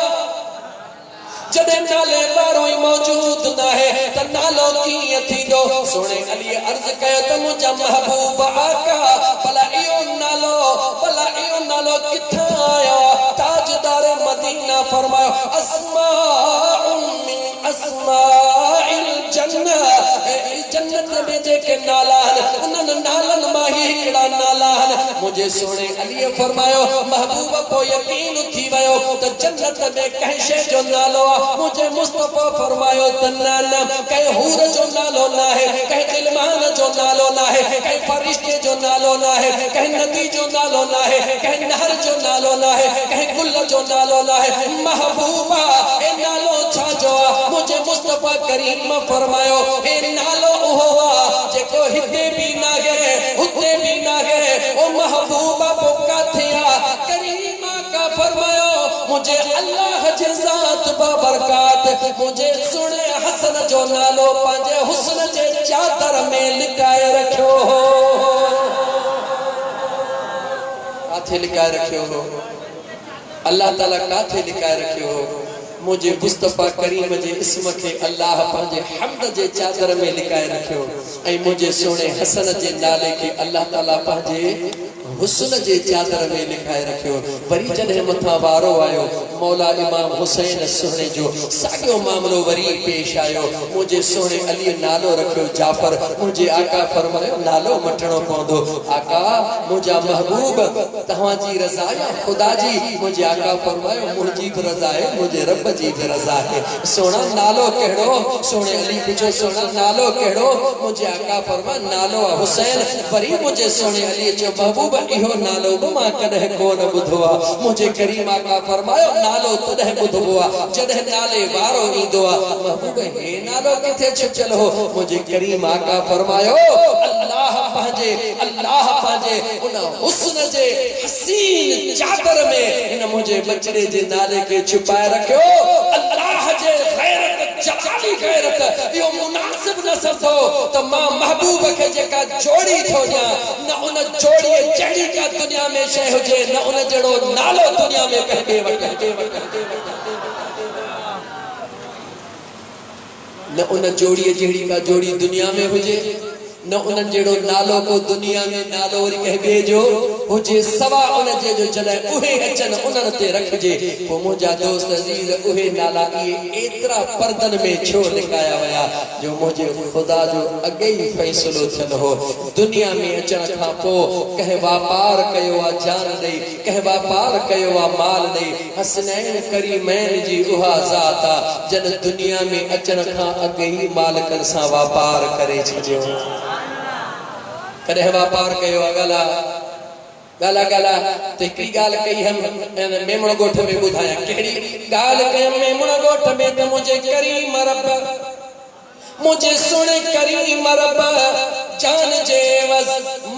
जदे नाले वारो ही मौजूद ना है त नालो कीअं थींदो सोने अली अर्ज कयो त मुझा महबूब आका भला इहो नालो किथां आयो ताजदार मदीना फरमायो अस्माउन मिन अस्माइल जन्नत में जेके नाला उन्हनि नालनि मां ही हिकिड़ा नाला मुझे सोने अली फरमायो महबूब को यकीन थी वयो त जन्नत में कंहिं शइ जो नालो आ मुझे मुस्तफा फरमायो त न कंहिं हूर जो नालो ना है कंहिं दिलमान जो नालो ना है कंहिं फरिश्ते जो नालो ना है कंहिं नदी जो नालो ना है कंहिं नहर जो नालो ना है कंहिं गुल जो नालो ना है महबूबा ए नालो छा जो आ मुझे मुस्तफा करीम फरमायो ए नालो ओहो आ जेको हिते भी ना है हुते भी ना है ओ महबूबा बोका थिया करीमा का फरमायो मुझे अल्लाह जी ज़ात बाबरकात मुझे सुने हसन जो नालो पंजे हुस्न जे चादर में लिकाए रखियो हो काथे लिकाए रखियो हो अल्लाह ताला काथे लिकाए रखियो हो मुझे मुस्तफा करीम जे इस्म के अल्लाह पंजे हम्द जे चादर में लिकाए रखियो ऐ मुझे सोने हसन जे नाले के अल्लाह ताला पंजे हुस्न जे चादर में लिखाए रखियो वरी जदे मथा वारो आयो मौला इमाम हुसैन सोने जो साॻियो मामलो वरी पेश आयो मुझे सोने अली नालो रखियो जाफर मुझे आका फरमायो नालो मटणो पवंदो आका मुझा महबूब तव्हां जी रज़ा या खुदा जी मुझे आका फरमायो मुझी भी रज़ा है मुझे रब जी भी रज़ा है सोना नालो कहड़ो सोने अली पूछो सोना नालो कहड़ो मुझे आका फरमा नालो हुसैन वरी मुझे सोने अली जो महबूब इहो नालो बि मां कॾहिं कोन ॿुधो आहे। मुंहिंजे करीम आका फरमायो नालो तॾहिं ॿुधबो आहे जॾहिं नाले वारो ईंदो आहे। महबूब हे नालो किथे छुपियल हो? मुंहिंजे करीम आका फरमायो अल्लाह पंहिंजे उन हुस्न जे हसीन चादर में हिन मुंहिंजे बचड़े जे नाले खे छुपाए रखियो। अल्लाह जे गैरत जलाली गैरत इहो मुनासिब न समझो त मां महबूब खे जेका जोड़ी थो ॾियां न उन जोड़ी जहिड़ी का दुनिया में शइ हुजे न उन जहिड़ो नालो दुनिया में कंहिं वटि न उन जोड़ी जहिड़ी का जोड़ी दुनिया में हुजे न उन जहिड़ो नालो को दुनिया में नालो वरी कंहिं ॿिए जो हुजे सवा उन जे जो जॾहिं उहे अचनि उन्हनि ते रखिजे। पोइ मुंहिंजा दोस्त अज़ीज़ उहे नाला इहे एतिरा परदनि में छो लिकाया विया जो मुंहिंजे ख़ुदा जो अॻे ई फ़ैसिलो थियलु हो। दुनिया में अचण खां पोइ कंहिं वापार कयो आहे जान ॾेई, कंहिं वापार कयो आहे माल ॾेई। हसनैन करीमैन जी उहा ज़ात आहे जन दुनिया में अचण खां अॻे ई मालिकनि सां वापार करे छॾियो। कॾहिं वापार कयो आहे ॻाल्हा त हिकिड़ी ॻाल्हि कई हम मेमण ॻोठ में ॿुधायां। कहिड़ी ॻाल्हि कयमि मेमण ॻोठ में त मुंहिंजे करीम रब मुझे सुने करीम रब जान जे वस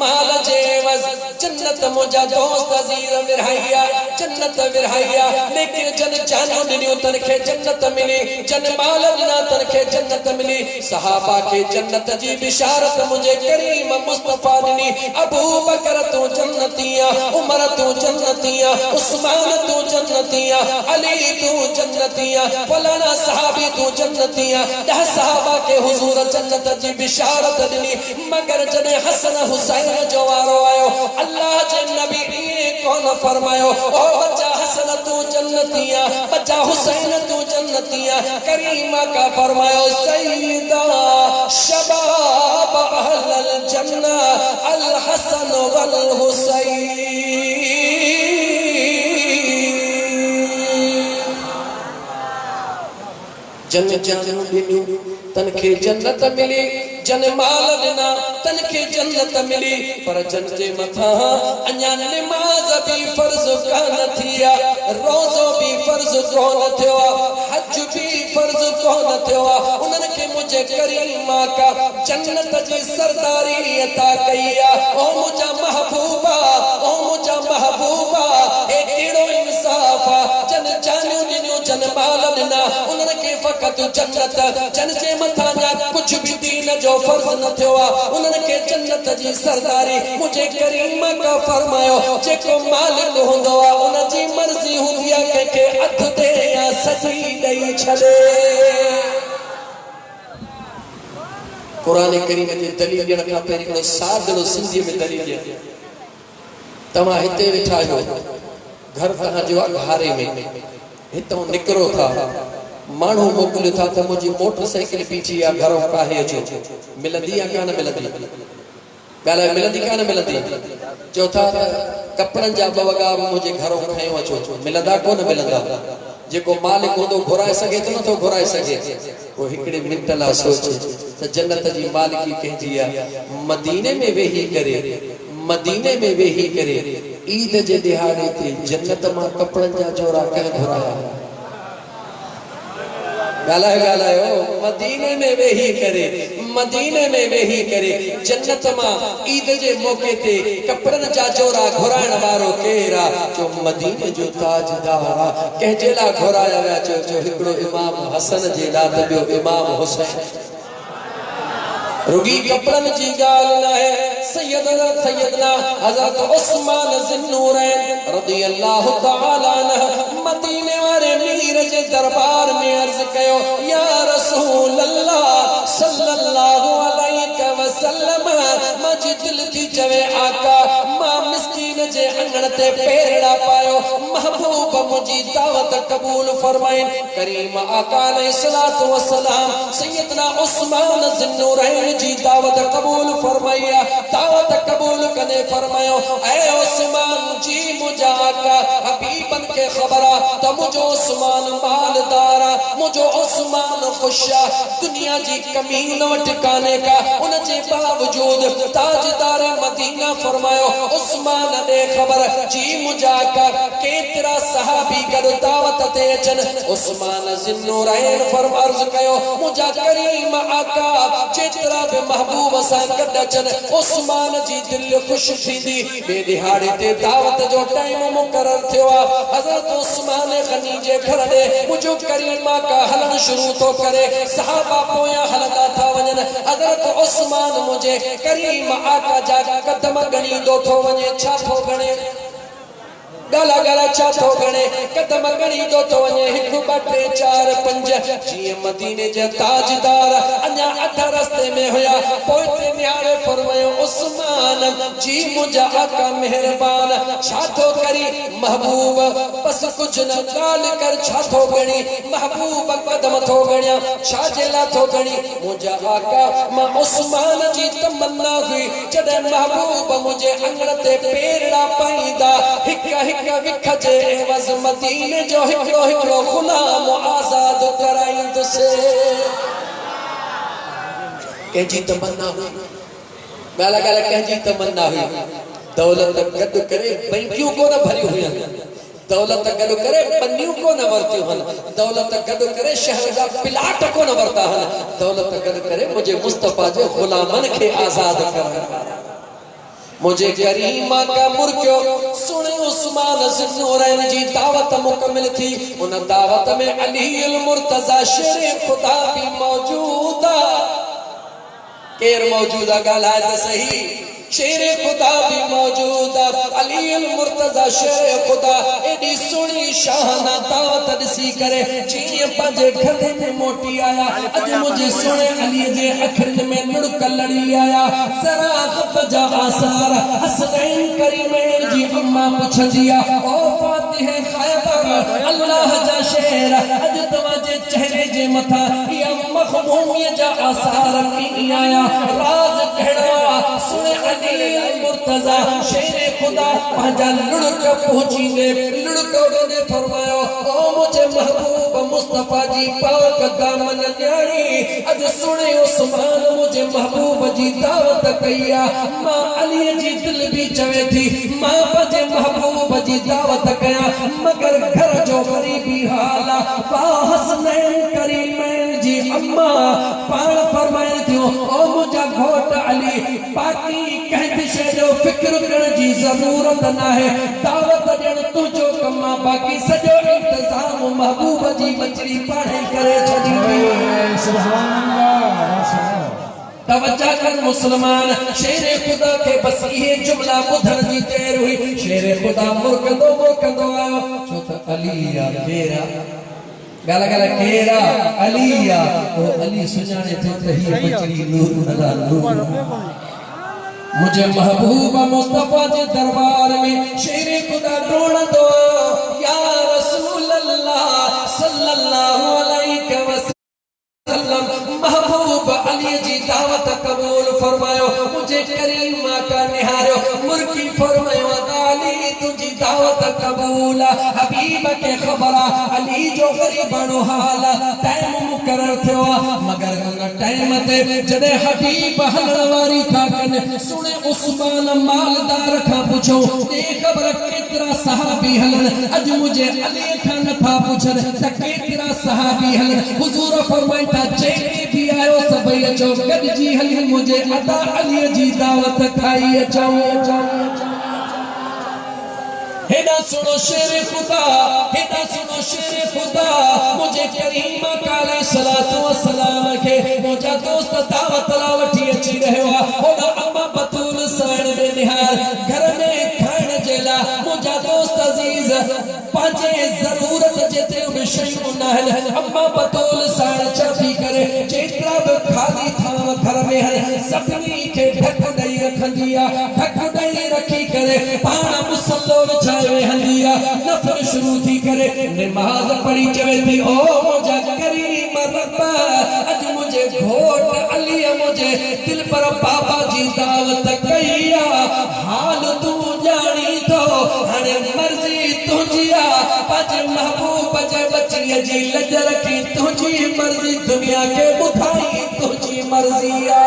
माल जे वस जन्नत मुझा दोस्त अजीज विरहाइया जन्नत विरहाइया। लेकिन जन जानो ॾिनियो तन खे जन्नत मिली, जन माल ॾिना तन खे जन्नत मिली। सहाबा खे जन्नत जी बिशारत मुझे करीम मुस्तफा ॾिनी। अबू बकर तू जन्नतिया, उमर तू जन्नतिया, उस्मान तू जन्नतिया, अली तू जन्नतिया, फलाना सहाबी तू जन्नतिया। 10 सहाबा के हुजूर जन्नत जी बिशारत ॾिनी। मगर जॾहिं हसन हुसैन जो वारो आयो अल्लाह जे नबी ये कौन फरमायो ओ बच्चा हसन तू जन्नतिया, बच्चा हुसैन तू जन्नतिया। करीमा का फरमायो सैयदा शबाब अहलल जन्ना अल हसन वल हुसैन। जन जानो ॾिनियो तन खे जन्नत मिली, जन माल ॾिना तन खे जन्नत मिली। पर जन जे मथां अञा निमाज़ भी फर्ज़ कान थी आहे, रोज़ो भी फर्ज़ कोन थियो आहे, हज भी फर्ज़ कोन थियो आहे। उन्हनि खे मुंहिंजे करीम आका जन्नत जी सरदारी अता कई आहे। ओ मुंहिंजा महबूबा, ओ मुंहिंजा महबूबा, हे कहिड़ो इंसाफ़ आहे। जन जानियो ॾिनियो जन माल ॾिना उन्हनि खे फ़क़त जन्नत, जन जे मथां कुछ भी दीन जो फर्ज न थियो आहे उन्हनि खे जन्नत जी सरदारी मुझे करीम का फरमायो। जेको मालिक हूंदो आहे उन जी मर्ज़ी हूंदी आहे कंहिंखे अधु ॾे या सॼी ॾेई छॾे। क़ुरान करीम जे दलील ॾियण खां पहिरीं हिकिड़ो सादो सिंधी में दलील ॾियां। तव्हां हिते वेठा आहियो, घर तव्हांजो आहे घारे में, हितां निकिरो था, माण्हू मोकिलियो था त मुंहिंजी मोटरसाइकिल बीठी आहे घरों काहे अचो, मिलंदी या कान मिलंदी? ॻाल्हायो मिलंदी कान मिलंदी? चओ था कपिड़नि जा 2 वॻा मुंहिंजे घरों खयो अचो, मिलंदा कोन मिलंदा? जेको मालिक हूंदो घुराए सघे थो नथो घुराए सघे? पोइ हिकिड़े मिंट लाइ सोचे त जन्नत जी मालिकी कंहिंजी आहे। मदीने में वेही करे, मदीने में वेही करे ईद जे दिहाड़े ते जन्नत मां कपिड़नि जा जोड़ा कंहिं घुराया? गालायो मदीने में वेही करे, मदीने में वेही करे जन्नत मां ईद जे मौके ते कपड़न जा जोड़ा घुराइण वारो केर आहे? जो मदीने जो ताजदार आहे। कंहिंजे लाइ घुराया विया? जो हिकिड़ो इमाम हसन जे लाइ त ॿियो इमाम हुसैन। रुगी कपड़न जी ॻाल्हि न आहे। सैयदना हज़रत उस्मान ज़िन्नूरैन रज़ी अल्लाहु तआला अन्हु मदीने वारे मीर जे दरबार में अर्ज़ कयो, या रसूल अल्लाह सल्लल्लाहु अलैहि वसल्लम, मुंहिंजी दिल थी चवे आका मां मिस्कीन जे अंगण ते पेरड़ा पायो, महबूब मुझी दावत कबूल फरमाइन। करीम आका अलैहिस्सलातु वस्सलाम सैयदना उस्मान ज़ुन्नूरैन जी दावत कबूल फरमाया। दावत कबूल कने फरमायो, ऐ उस्मान जी मुझा आका हबीबन के खबरा तो मुझो उस्मान मालदारा, मुझो उस्मान खुशा, दुनिया जी कमी न ठिकाने का उन जे बावजूद ताजदार मदीना फरमायो उस्मान ने खबर जी मुझा का केतरा सहाबी कर दावत ते अचन। उस्मान ज़ुन्नूरैन फरमार्ज कयो मुझा करीम आका जेतरा बि महबूब सां गॾु अचन उस्मान जी दिल खुश थींदी। बे दिहाड़े ते दावत जो टाइम मुकरर थियो आ। हज़रत उस्मान गनी जे घर ॾे मुझो करीम आका हलन शुरू तो करे, सहाबा पोयां हलंदा था वञन। हज़रत उस्मान मुझे करीम आका जा कदम गणींदो थो वञे। छा थो गणे? गला गला छा थो गणे? कदम गणींदो थो वञे। 1 2 3 4 5 जीअं मदीने जा ताजदार अञा अध रस्ते में हुया। पोइ ते निहारे फरमायो उस्मान जी मुंहिंजा आका मेहरबान छा थो करी? महबूब बस कुछ न ॻाल्हि कर। छा थो गणी? महबूब कदम थो गणिया। छा जे लाइ थो गणी? मुंहिंजा आका मां उस्मान जी तमन्ना हुई जॾहिं महबूब मुंहिंजे अंगण ते पेरड़ा पाईंदा हिक विख जे एवज़ मदीने जो हिकिड़ो हिकिड़ो गुलाम आज़ाद कराईंदुसि। कंहिंजी तमन्ना हुई? ॻाल्हि ॻाल्हि कंहिंजी तमन्ना हुई? दौलत गॾु करे बैंकियूं कोन भरियूं हुयूं, दौलत गॾु करे पनियूं कोन वरतियूं आहिनि, दौलत गॾु करे शहर जा प्लाट कोन वरता आहिनि, दौलत गॾु करे मुंहिंजे मुस्तफ़ा जे गुलामनि खे आज़ाद करण। मुझे करीम का मुर्गियो सुने उस्मान ज़ुन्नूरैन जी दावत मुकम्मिल थी। उन दावत में अली अल मुर्तज़ा शेर खुदा भी मौजूदा। केर मौजूदा? ॻाल्हाए त सही। शेर खुदा भी मौजूदा, अली अल मुर्तज़ा शेर खुदा। एडी सुनी शाहाना दावत ॾिसी करे जीअं पंहिंजे घर में मोटी आया। अॼु मुझे सुने अली जे अखियुनि में लुड़क लड़ी आया। ज़रा ख़ुद जा आसार हसनैन करीमैन जी अम्मा पुछंदी आहे, ओ फातिह ख़ैबर अल्लाह जा शेर अॼु तव्हांजे चेहरे जे मथां इहा मखमूमीअ जा आसार कीअं आया? राज़ कहिड़ो आहे? सुने मुर्तज़ा शेर खुदा पंहिंजा लुड़क पहुचींदे लुड़क ॾे फरमायो, ओ मुझे महबूब मुस्तफ़ा जी पाक दामन न्याणी अॼु सुणे उस्मान मुझे महबूब जी दावत कई आहे। मां अली जी दिल भी चवे थी मां पंहिंजे महबूब जी दावत कयां, मगर घर जो ग़रीबी हाल आहे। हसनैन करीमैन जी अम्मा पाण फरमाए थियूं, ओ मुंहिंजा घोट अली बाक़ी कंहिं शइ जो फिक्र करण जी ज़रूरत न आहे। दावत ॾियण तुंहिंजो कमु आहे, बाक़ी सॼो इंतज़ाम महबूब जी बचड़ी पाणे करे छॾींदी। तवज्जो कर मुसलमान, शेर खुदा के बस ये जुमला ॿुधण जी देर हुई। शेर खुदा मुर्कंदो आयो छो त अली आ केरा गाला गाला केरा अली आ। ओ अली सुञाणे थो त ही बचड़ी नूर नला नूर। मुझे महबूब मुस्तफ़ा जे दरबार में शेर खुदा ढूंढंदो, या रसूल अल्लाह सल्लल्लाहु अलैहि वसल्लम। महबूब अली जी दावत कबूल फरमायो। मुझे करीम का निहारो मुर्गी फरमायो, अली तुझी दावत कबूल। हबीब के खबरा अली जो गरीबनो हाल टाइम मुकरर थियो, मगर उन टाइम ते जॾहिं हबीब हलण वारी था कनि सुने उस्मान मालदार खां पुछो ए ख़बर केतिरा सहाबी हलन? अॼु मुझे अली खां नथा पुछनि त केतिरा सहाबी हलन। हुज़ूर फरमाइनि था जेके भी आयो सभई अचो गॾिजी हली मुझे अदा अली जी दावत खाई अचो। हेॾा सुनो शेर खुदा, हेॾा सुनो शेर खुदा। मुझे करीम काले सलातो वसलाम खे मुंहिंजा दोस्त दावत ला वठी अची रहियो आहे। होॾा अम्मा बतूल साण बे निहार घर में खाइण जे लाइ मुंहिंजा दोस्त अज़ीज़ पंहिंजे ज़रूरत जेतिरियूं शयूं न आहिनि अम्मा बतूल साण चढ़ी करे जेतिरा बि खाली थांव घर में आहिनि सभिनी खे ढक ॾेई रखंदी आहे। ढक ॾेई रखी करे पाण मुसलो विछाए वेहंदी आहे। न फर्श हाणे मर्जी तुझिया पांच महबूब जे बच्ची जी लज रखी तुझी मर्जी दुनिया के बुधाई तुझी मर्जिया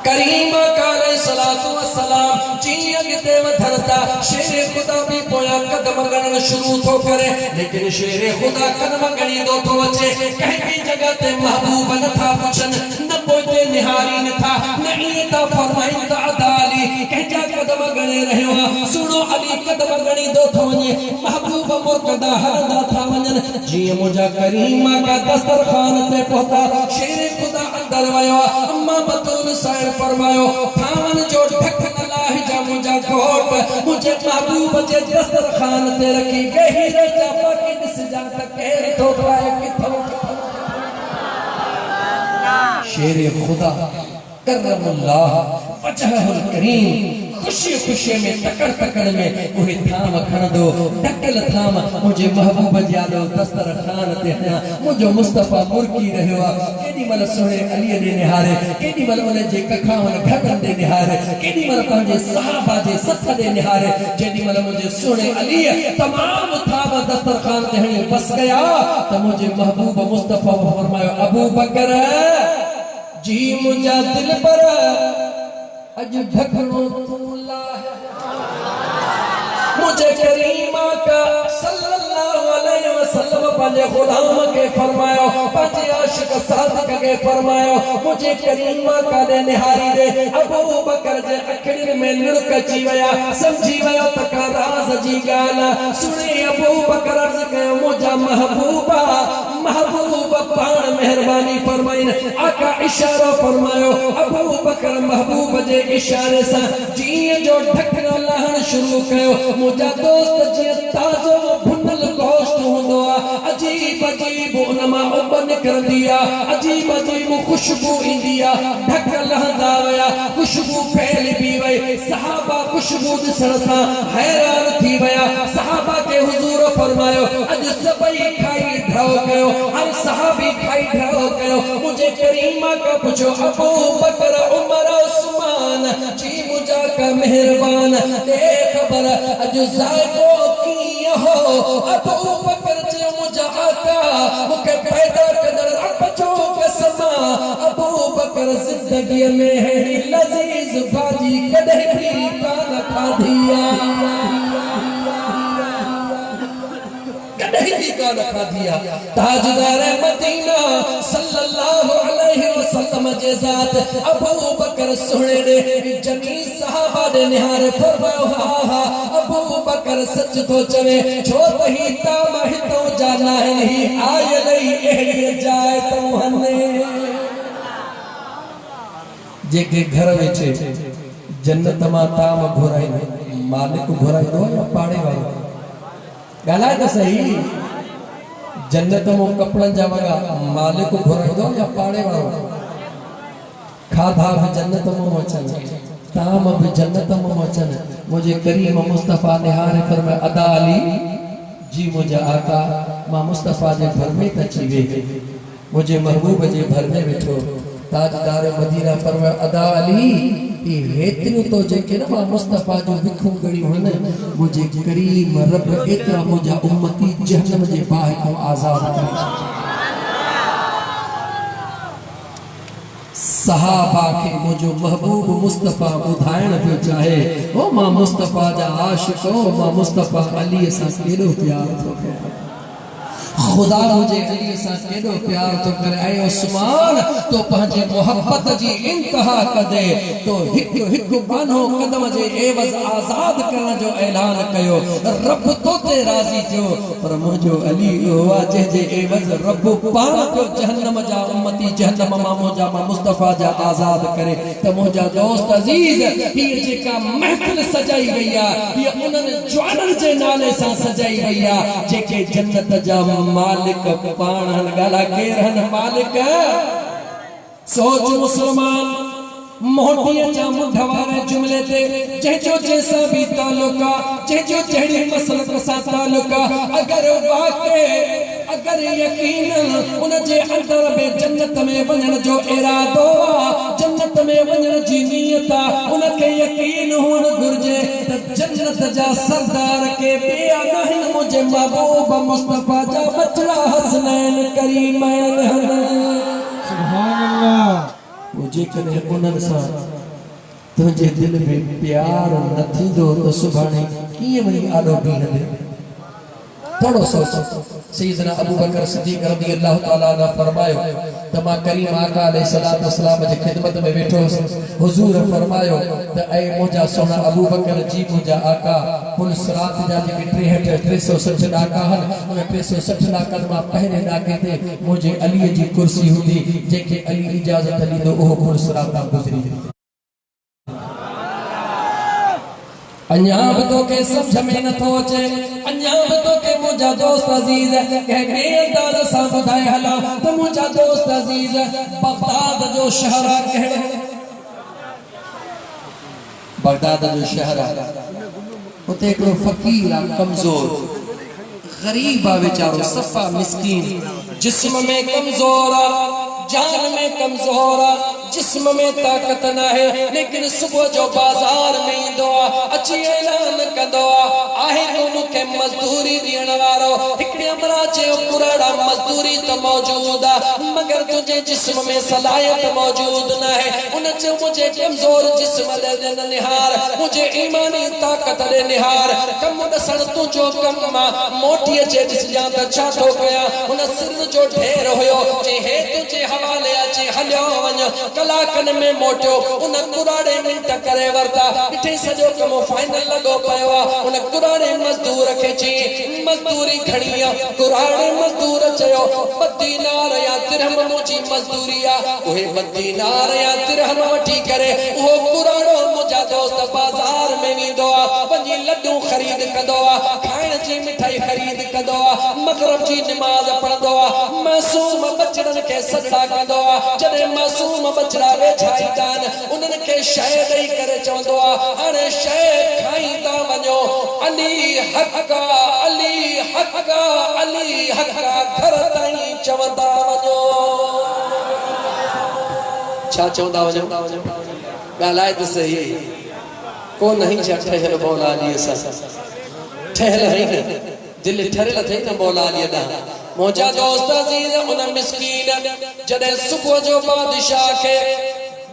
करीम अलैहिस्सलातु वस्सलाम जी अगते वधरता शेर खुदा भी पोया कदम गणन शुरू तो करे लेकिन शेर खुदा कदम गणी दो तो अचे कहीं भी जगह ते महबूब न था पुछन न पोते निहारी न था नहीं था फरमाइन ता अदाली कहजा कदम गणे रहयो सुनो अली कदम गणी दो तो वने महबूब मुर्तदा हरदा था वनन जी मुजा करीम का दस्तरखान पे पहुंचा शेर खुदा अंदर वयो अम्मा बतून साइड फरमायो थावन जो ढकन लाहि जा मुजा घोट मुझे महबूब जे दस्तरखान ते रखी गही रे जा पाके दिस जा तके तो पाए किथो शेर खुदा करमुल्लाह वजहुल करीम खुशी खुशी में तकड़ तकड़ में उहे थाम खण दो ढकल थाम मुझे महबूब जालो दस्तरखान ते हया मुझो मुस्तफा मुर्की रहयो केडी मल सोहे अली ने निहारे केडी मल उन जे कखावन घटन दे निहारे केडी मल पंजे सहाबा जे सथ दे निहारे जेडी मल मुझे सोहे अली तमाम थाम दस्तरखान ते हया बस गया तो मुझे महबूब मुस्तफा फरमायो अबू बकर जी मुझा दिल पर अज ढकनो तूला मुझे करीमा का सल्लल्लाहु अलैहि वसल्लम पंजे गुलाम के फरमायो पंजे आशिक सादिक के फरमायो मुझे करीमा का दे निहारी दे अबू बकर जे अखड़ी में लुढ़क ची वया समझी वयो तका राज जी गाना सुने अबू बकर अर्ज कयो मुझा महबूबा महबूब पान मेहरबानी फरमाइन आका इशारा फरमायो अबू बकर महबूब जे इशारे से जी जो ढकन लहन शुरू कयो मुझा दोस्त जे ताजो भुनल गोश्त हुंदो अजीब अजीब उनमा उबन कर दिया अजीब अजीब खुशबू इंदिया ढक लहंदा वया खुशबू फैल भी वई सहाबा खुशबू दिसण सा हैरान थी वया सहाबा के हुजूर फरमायो अज सबई खाई ढाओ कयो हर सहाबी खाई ढाओ कयो मुझे करीमा का पूछो अबू बकर उमर उस्मान जी मुझा का मेहरबान दे खबर अज जायको की हो अबू बकर जे मुझा आका मुके पैदा कदर रब जो कसमा अबू बकर जिंदगी में है लजीज भाजी कदे भी कान खादिया का दिया ताजदार मदीना सल्लल्लाहु अलैहि वसल्लम जे जात अबू बकर सोने दे जमी सहाबा दे निहारे फरमायो हा अबू बकर सच तो चवे छो तही ता महि तो जाना है नहीं आय नहीं एड़ी जाए तो हने जे के घर वेचे जन्नत मा ताम घोराई मालिक घोराई दो या पाड़े वालो गाला तो सही जन्नत मो कपड़न जा वगा मालिक घुराई दो या पाड़े वालो खाधा भी जन्नत मो अचन ताम भी जन्नत मो अचन मुझे करीम मुस्तफा निहारे फरमाया अदा अली जी मुझे आका मां मुस्तफा जे घर में तची वे मुझे महबूब जे घर में बैठो ताजदार मदीना फरमाया अदा अली ये हेतनु तो जेके ना मुस्तफा जो विखू गड़ी होने मुझे करीम रब एतरा मुझा उम्मती जहन्नम जे बाह को आजाद करे सहाबा के मुझो महबूब मुस्तफा बुधाइण पियो चाहे ओ मां मुस्तफा जा आशिक ओ मां मुस्तफा अली सा केडो प्यार तो करे खुदा मुझे अली सा केडो प्यार तो करे ऐ उस्मान तो पंहिंजे मोहब्बत जी इंतहा कदे तो हिकु हिकु बानो कदम जे एवज आजाद करण जो ऐलान कयो रब तो ते राजी थियो पर मुझो अली हुआ जे एवज रब पान को जहन्नम जा उम्मती जहन्नम मा मुझा मा मुस्तफा जा आजाद करे तो मुझा दोस्त अजीज ये जेका महफिल सजाई गया ये उनन जवानन जे नाले सा सजाई गया जेके जन्नत जा मालिक पान गाला केरन मालिक सोच मुसलमान मोहटिया जा मुढवारे जुमले ते जेजो जैसा भी तालुका जेजो जड़ी मसलक सा तालुका अगर वाके अगर यकीन उन जे अंदर में जन्नत में वञण जो इरादो जन्नत में वञण जी नियत उनके यकीन हुन घुर्जे जन्नत जा सरदार के पिया नहीं मुझे महबूब मुस्तफा जा बचड़ा हसनैन करीमैन सुभान अल्लाह। मुझे कने उन्हनि सां तुझे दिल में प्यार न थींदो तो सुभाणे कीअं वञी आॾो बीहंदे। थोड़ो सोच। सैयदना अबू बकर सिद्दीक़ रज़ी अल्लाह ताला अन्हु फरमायो त मां करीम आका अलैहि सलातो वसलाम जी खिदमत में वेठो हुजूर फरमायो त ऐ मुंहिंजा सोना अबू बकर जी मुंहिंजा आका पुल सिरात जा जेके 360 ॾाका आहिनि उन 360 ॾाकनि मां पहिरें ॾाके ते मुंहिंजे अलीअ जी कुर्सी हूंदी जंहिंखे अली इजाज़त ॾींदो उहो पुल सिरात तां गुज़री अन्याब तो के समझ में न थो अचे अन्याब तो के मुझा दोस्त अजीज के बेअंदाज सा बुधाए हला तो मुझा दोस्त अजीज बगदाद जो शहर कहे बगदाद जो शहर उते एक फकीर कमजोर गरीब आ बेचारो सफा मिस्कीन जिस्म में कमजोर जान में कमजोर जिस्म में ताकत न है लेकिन सुबह जो बाजार में ईंदो अची ऐलान कंदो आहे तो मुखे मजदूरी ॾियण वारो हिकड़े अमरा चयो पुराड़ा मजदूरी तो मौजूद मगर तुझे जिस्म में सलाहियत मौजूद न है उन चे मुझे कमजोर जिस्म दे निहार मुझे ईमानी ताकत दे निहार कम दसण तुझो कम मोटी अचे ॾिसजां त छा थो कया उन सिर जो ढेर हुयो जे हे तुझे हवाले अचे हलियो वञ कलाकन में मोटियो उन कुराड़े मिनट करे वरता इथे सजो कम फाइनल लगो पयो उन कुराड़े मजदूर के ची मजदूरी खणिया कुराड़े मजदूर चयो 2 दीनार या दिरहम मुजी मजदूरिया ओहे 2 दीनार या दिरहम वठी करे वो कुराड़ो मुजा दोस्त बाजार में वींदो वञी लड्डू खरीद कंदो खाइण जी मिठाई खरीद कंदो मगरिब जी नमाज पढ़ंदो मासूम बचड़न के सजड़ा कंदो जडे मासूम बचड़ा वेठाई दान उन्हनि के शय ॾेई करे चवंदो हाणे शय खाईंदा वञो अली हक़ा अली हक़ा अली हक़ा घर ताईं चवंदा वञो छा चवंदा वञो ॻाल्हाए त सही को नहीं छा ठहियल मौला अलीअ सां ठहियल है न दिल ठरियल अथई न मौला अलीअ ॾांहुं मुझा दोस्त अजीज उन मिस्कीन जडे सुबह जो बादशाह के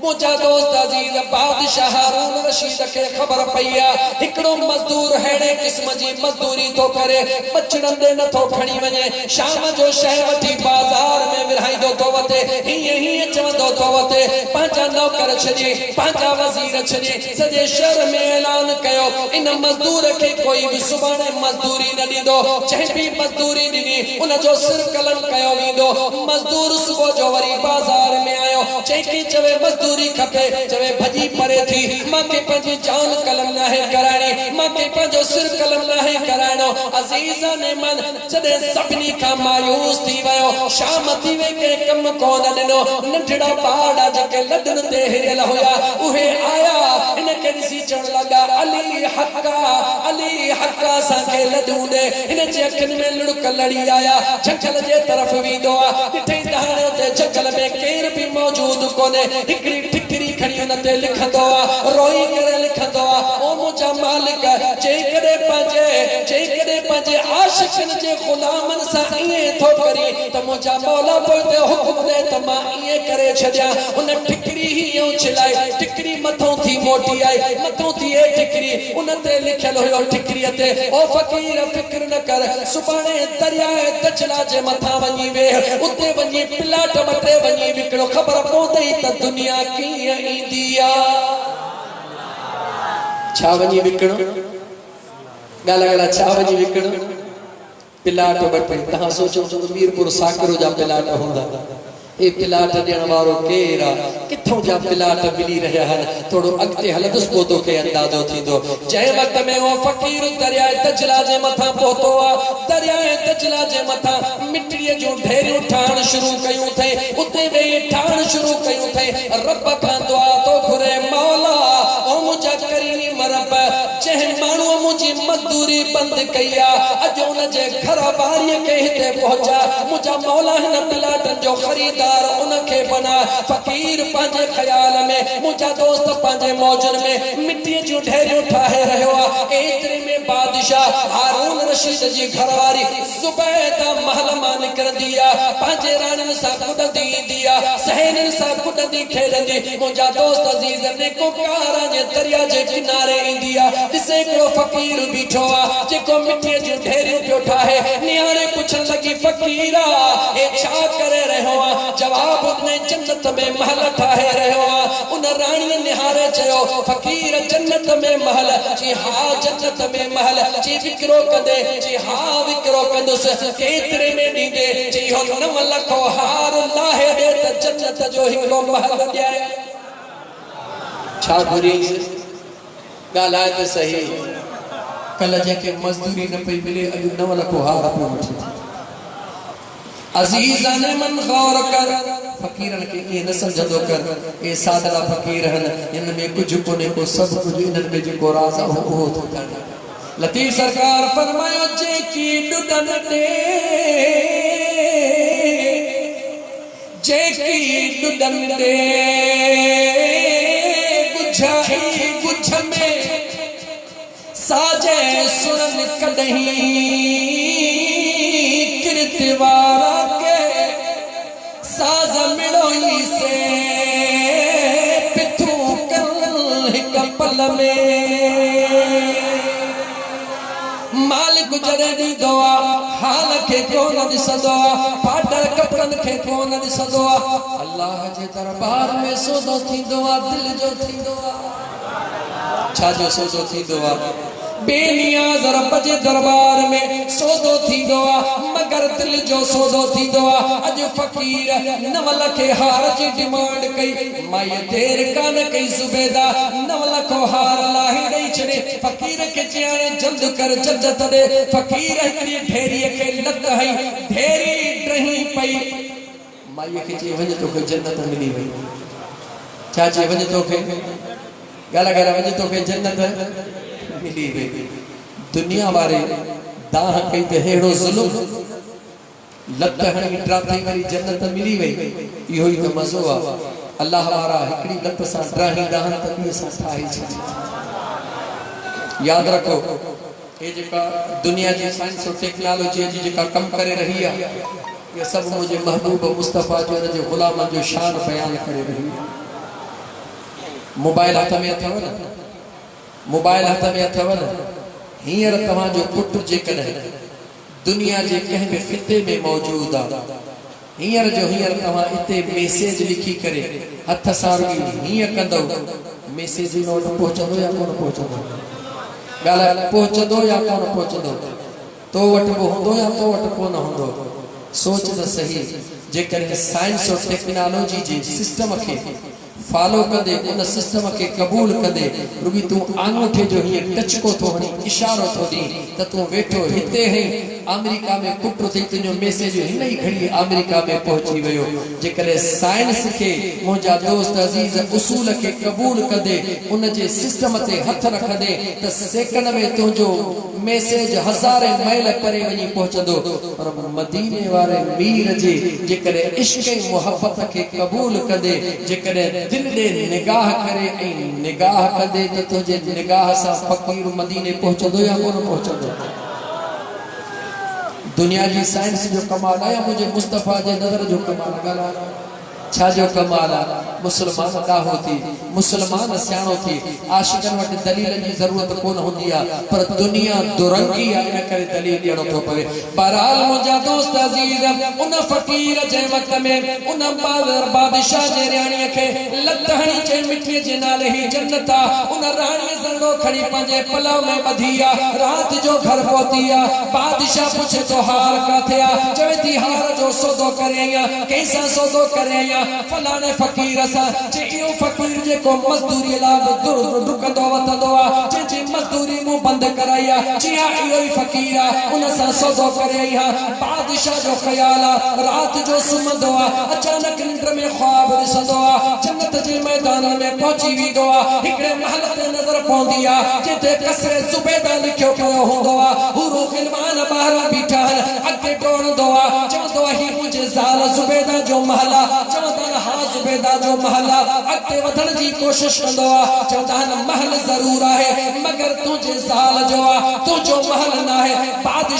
मुझा दोस्त अजीज बादशाह हारून रशीद के खबर पईया हिकड़ो मजदूर हेड़े किस्म जी मजदूरी तो करे बचड़न दे न तो खणी वने शाम जो शय वठी बाजार में विराईंदो तो वते ही चवंदो तो वते पांचा नौकर छजे पांचा वजीर छजे सजे शहर में ऐलान कयो इन मजदूर के कोई भी सुबाने मजदूरी न दीदो चाहे भी मजदूरी दी उन जो सिर कलम कयो वींदो मजदूर सुबह जो वरी बाजार में आयो चेकी चवे मजदूरी खपे चवे भजी परे थी मां के पंजी जान कलम ना है कराणी मां के पंजो सिर कलम ना है कराणो अजीजा ने मन जदे सभनी का मायूस थी वयो शाम थी वे के कम कोन दिनो नठड़ा पाड़ा जके लडन ते हिरल होया उहे आया इन के दिसी चढ़ लगा अली हक्का सा के लडू दे इन जे अखन में लुड़क लड़ी आया झंझल जे तरफ वींदो किथे दहाने ते झंझल में केर भी मौजूद कोने हिकड़ी ठिकरी खड़ी उन ते लिखंदो रोई करे लिखंदो ओ मुझा मालिक जे करे पंजे आशिकन जे गुलामन सा इए थो करी त मुझा मौला पोते हुक्म दे त मां इए करे छड्या उन ठिकरी ही यूं छिलाई ठिकरी मथों थी मोटी आई मथों थी ए ठिकरी उन ते लिखल होयो ठिकरी ते ओ फकीर फिक्र न कर सुबाने दरियाए दचला जे मथा वनी वे उते वनी पिलाट मटे वनी विकड़ो खबर पौंदे त दुनिया कीअं ईंदी आ छा वनी विकड़ो गाला छा वनी विकड़ो पिलाट बटे तहां सोचो तो मीरपुर साकरो जा पिलाट हुंदा ए पिलाट देण वारो केरा किथों जा पिलाट मिली रहा है थोड़ो अगते हलदुस पोतो के अंदाजो थींदो जय वक्त में वो फकीर दरियाए दजला जे मथा पहुतो दरियाए दजला जे मथा मिट्टी जो ढेर उठाण शुरू कयूं थे उते वे ठाण शुरू कयूं थे रब खां दुआ तो घुरे मौला ओ मुझा करीम रब जह मानू मुझी मजदूरी बंद कया अज उन जे घर वारी के हिते पहुंचा मुझा मौला न पिलाटन जो खरीदार उनके बना फकीर पांजे ख्याल में मुझा दोस्त पांजे मौजन में मिट्टी जो ढेर उठाए रहयो एतरे रशीद जी घरवारी ज़ुबैदा महल मां निकरंदी आ पंहिंजे राणियुनि सां कुॾंदी ईंदी आ सहेलियुनि सां कुॾंदी खेॾंदी मुंहिंजा दोस्त अज़ीज़ नेको कारा जे दरिया जे किनारे ईंदी आ ॾिसे हिकिड़ो फ़क़ीर बीठो आ जेको मिटीअ जूं ढेरियूं पियो ठाहे नियाणे पुछण लॻी फ़क़ीरा हे छा करे रहियो आ जवाब ॾिने जन्नत में महल ठाहे रहियो आ उन राणीअ निहारे चयो फ़क़ीर जन्नत में महल जी हा जन्नत में महल जी विकिरो कंदे जी हा विकिरो कंदुसि केतिरे में ॾींदे जी हो 9 लख हार लाहे ॾे त जन्नत जो हिकिड़ो महल ॾियाए छा घुरीसि ॻाल्हाए त सही कल जेके मज़दूरी न पई मिले अॼु 9 लख हार पियो वठी अज़ीज़ान मन गौर कर फ़क़ीरन के ये न समझंदो कर ए सादरा फ़क़ीर हन इन में कुछ कोने को सब कुछ इनन में जो राज़ हो तो जाने लतीफ़ सरकार फरमायो जे की डुडन दे जे की डुडन दे गुझाई गुझ में साजे सुरन कदहीं किरतवारा के साज मिलोई से पिथू कल कपल में मालिक गुजरे दी दुआ हाल के कोन दिसदो फाटल कपड़न के कोन दिसदो अल्लाह जे दरबार में सौदो थींदो दिल जो थींदो छा जो सौदो थींदो बेनियाज़ रब जे दरबार में सौदो थींदो मगर दिल जो सौदो थींदो अज फ़क़ीर 9 लख हार जी डिमांड कई माई देर कान कई ज़ुबैदा 9 लख हार लाहे ॾेई छॾे फ़क़ीर के चयाने जल्द कर जल्द दे फ़क़ीर हिकिड़ी ढेरीअ के लत हई ढेरी ड्रही पई माई के चई वञ तोखे जन्नत मिली वई छा चई वञ तोखे ॻाल्हि कर वञ तोखे जन्नत मिली वई दुनिया वारे दाह कई त हेड़ो ज़ुल्म लत हणी ड्राथई वरी जन्नत मिली वई इहो ई त मज़ो आ अल्लाह वारा हिकड़ी लत सां ड्राही दाहन त ॿिए सां ठाहे छॾी याद रखो हे जेका दुनिया जी साइंस और टेक्नोलॉजी जी जेका कम करे रही है ये सब मुझे महबूब मुस्तफ़ा जो जो गुलाम जो शान बयान करे रही है मोबाइल हाथ में अथव न मोबाइल हाथ में अथव न हींअर तव्हां जो पुट जेकॾहिं दुनिया जे कंहिं बि ख़िते में मौजूद आ हींअर जो हींअर तव्हां इते मैसेज लिखी करे हथ सां हींअ कंदव मैसेज नोट पहुचंदो या कोन पहुचंदो ॻाल्हि पहुचंदो या कोन पहुचंदो तो वटि बि हूंदो या तो वटि कोन हूंदो सोच त सही जेकॾहिं साइंस और टेक्नोलॉजी जे सिस्टम के फॉलो कंदे उन सिस्टम के कबूल कंदे रुगी तू आंगूठे जो ही टच को थो हणी इशारो थो दी त तू वेठो हिते है अमेरिका में कुट थी तुझो मैसेज हिन ही घड़ी अमेरिका में पहुंची वयो जेकरे साइंस के मुजा दोस्त अजीज उसूल के कबूल कंदे उन जे सिस्टम ते हथ रखंदे त सेकंड में तुझो मैसेज हज़ारे माइल परे वनी पहुंचदो पर मदीने वाले मीर जे जेकरे इश्क मोहब्बत के कबूल कंदे जेकरे दिल दे निगाह करे निगाह कंदे त तुझे निगाह सा फ़क़ीर मदीने पहुंचदो या कोन पहुंचदो दुनिया की साइंस जो कमाल है मुझे मुस्तफ़ा जे नजर जो कमाल गाला छा जो कमाल मुसलमान ॾाहो थी मुसलमान सियाणो थी आशिकन वटि दलील की जरूरत कोन होंदी पर दुनिया दुरंगी है इन करे दलील ॾियणो थो पवे बहरहाल मुंहिंजा दोस्त अजीज उन फ़क़ीर जे वक़्त में उन बादशाह जे राणीअ खे लत हणी चई मिठीअ जे नाले ही जन्नत उन राणीअ ज़ंगो खणी पंहिंजे पलव में ॿधी रात जो घर पहुती बादशाह पुछे तो हार काथे चवे थी हार जो सौदो करे कैसा सौदो करे फलाने फ़क़ीर सा जो फ़क़ीर जे को मजदूरी ला दुर दुकंदो वतंदो जे मजदूरी मु बंद कराया चिया इयो ही फ़क़ीर उन सा सौदो करे बादशाह जो ख्याल रात जो सुमंदो अचानक निंड में ख्वाब दिसंदो जन्नत जे मैदान में पहुंची विदो हिकड़े महल ते नजर पौंदी जिते कसरे ज़ुबैदा लिखियो पियो होंदो हुरो गिलमान बाहर बीठा अगे टोणदो चवंदो ही मुझे ज़ाल ज़ुबैदा जो महल हाँ ज़ुबैदा जो महल अगे वधण की कोशिश कंदो चवंदा महल जरूर है मगर तुझे ज़ाल जो तुझो महल ना है